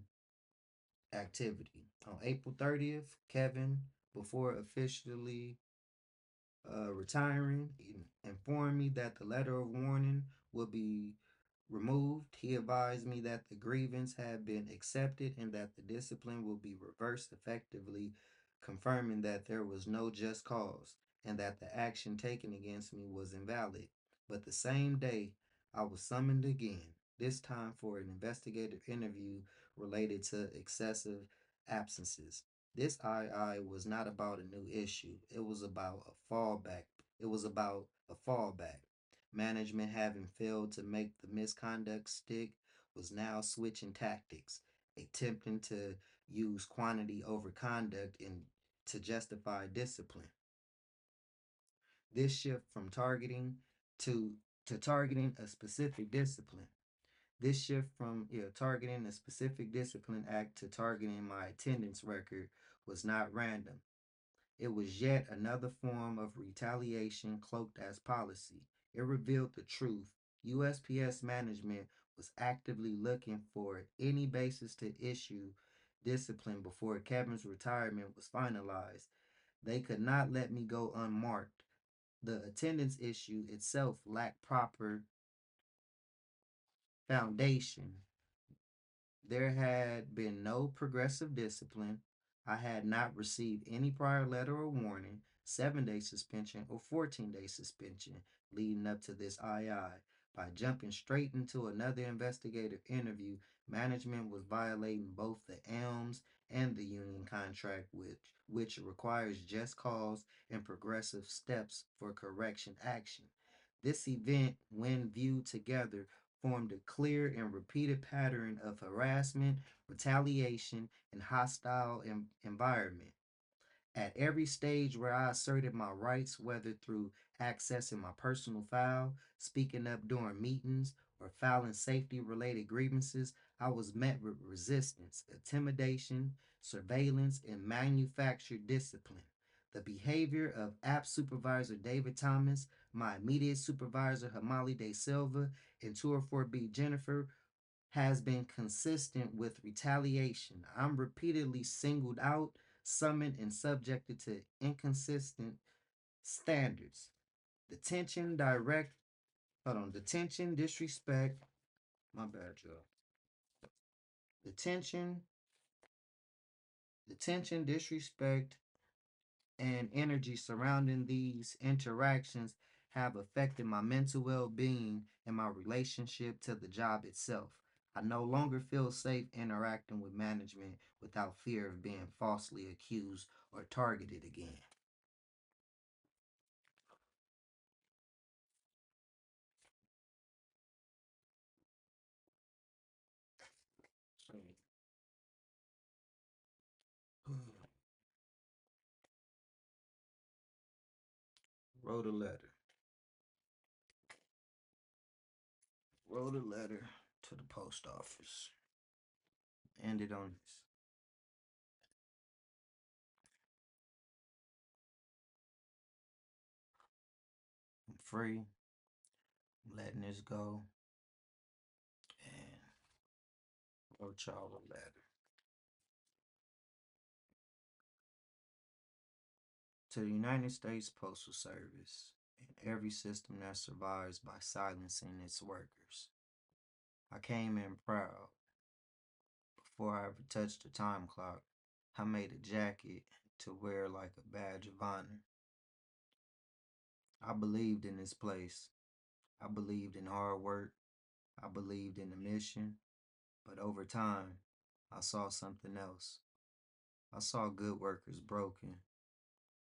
activity. On April 30th, Kevin, before officially retiring, he informed me that the letter of warning would be removed. He advised me that the grievance had been accepted and that the discipline will be reversed effectively, confirming that there was no just cause and that the action taken against me was invalid. But the same day, I was summoned again, this time for an investigative interview related to excessive absences. This II was not about a new issue. It was about a fallback. It was about a fallback. Management, having failed to make the misconduct stick, was now switching tactics, attempting to use quantity over conduct and to justify discipline. This shift from targeting to targeting a specific discipline. This shift from targeting a specific discipline act to targeting my attendance record was not random. It was yet another form of retaliation cloaked as policy. It revealed the truth. USPS management was actively looking for any basis to issue discipline before Kevin's retirement was finalized. They could not let me go unmarked. The attendance issue itself lacked proper foundation. There had been no progressive discipline. I had not received any prior letter or warning, 7-day suspension, or 14-day suspension leading up to this II. By jumping straight into another investigative interview, management was violating both the ELMS and the union contract, which requires just cause and progressive steps for correction action. This event, when viewed together, formed a clear and repeated pattern of harassment, retaliation, and hostile environment. At every stage where I asserted my rights, whether through accessing my personal file, speaking up during meetings, or filing safety related grievances, I was met with resistance, intimidation, surveillance, and manufactured discipline. The behavior of APP Supervisor David Thomas, my immediate supervisor Hamali De Silva, and 204B Jennifer has been consistent with retaliation. I'm repeatedly singled out, summoned, and subjected to inconsistent standards. Detention, detention, disrespect, my bad, y'all. Detention, disrespect, and energy surrounding these interactions have affected my mental well being and my relationship to the job itself. I no longer feel safe interacting with management without fear of being falsely accused or targeted again. So, wrote a letter. Wrote a letter to the post office. Ended on this. I'm free. I'm letting this go. And wrote y'all a letter. To the United States Postal Service and every system that survives by silencing its workers. I came in proud. Before I ever touched the time clock, I made a jacket to wear like a badge of honor. I believed in this place. I believed in hard work. I believed in the mission. But over time, I saw something else. I saw good workers broken.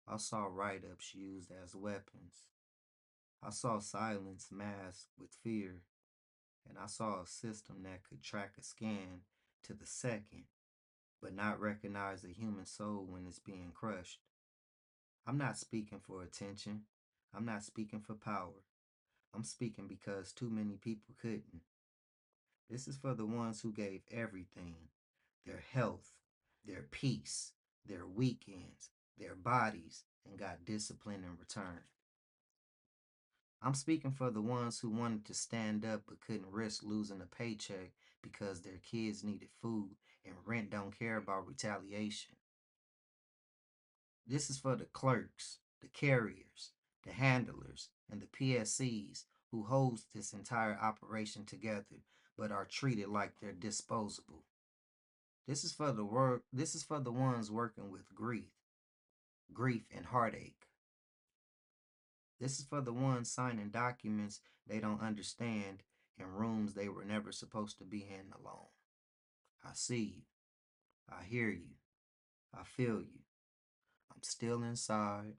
I saw write-ups used as weapons. I saw silence masked with fear. And I saw a system that could track a scan to the second, but not recognize the human soul when it's being crushed. I'm not speaking for attention. I'm not speaking for power. I'm speaking because too many people couldn't. This is for the ones who gave everything: their health, their peace, their weekends, their bodies, and got discipline in return. I'm speaking for the ones who wanted to stand up but couldn't risk losing a paycheck because their kids needed food and rent don't care about retaliation. This is for the clerks, the carriers, the handlers, and the PSCs who holds this entire operation together but are treated like they're disposable. This is for the ones working with grief and heartache. This is for the ones signing documents they don't understand in rooms they were never supposed to be in alone. I see you. I hear you. I feel you. I'm still inside.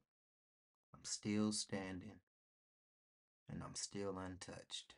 I'm still standing. And I'm still untouched.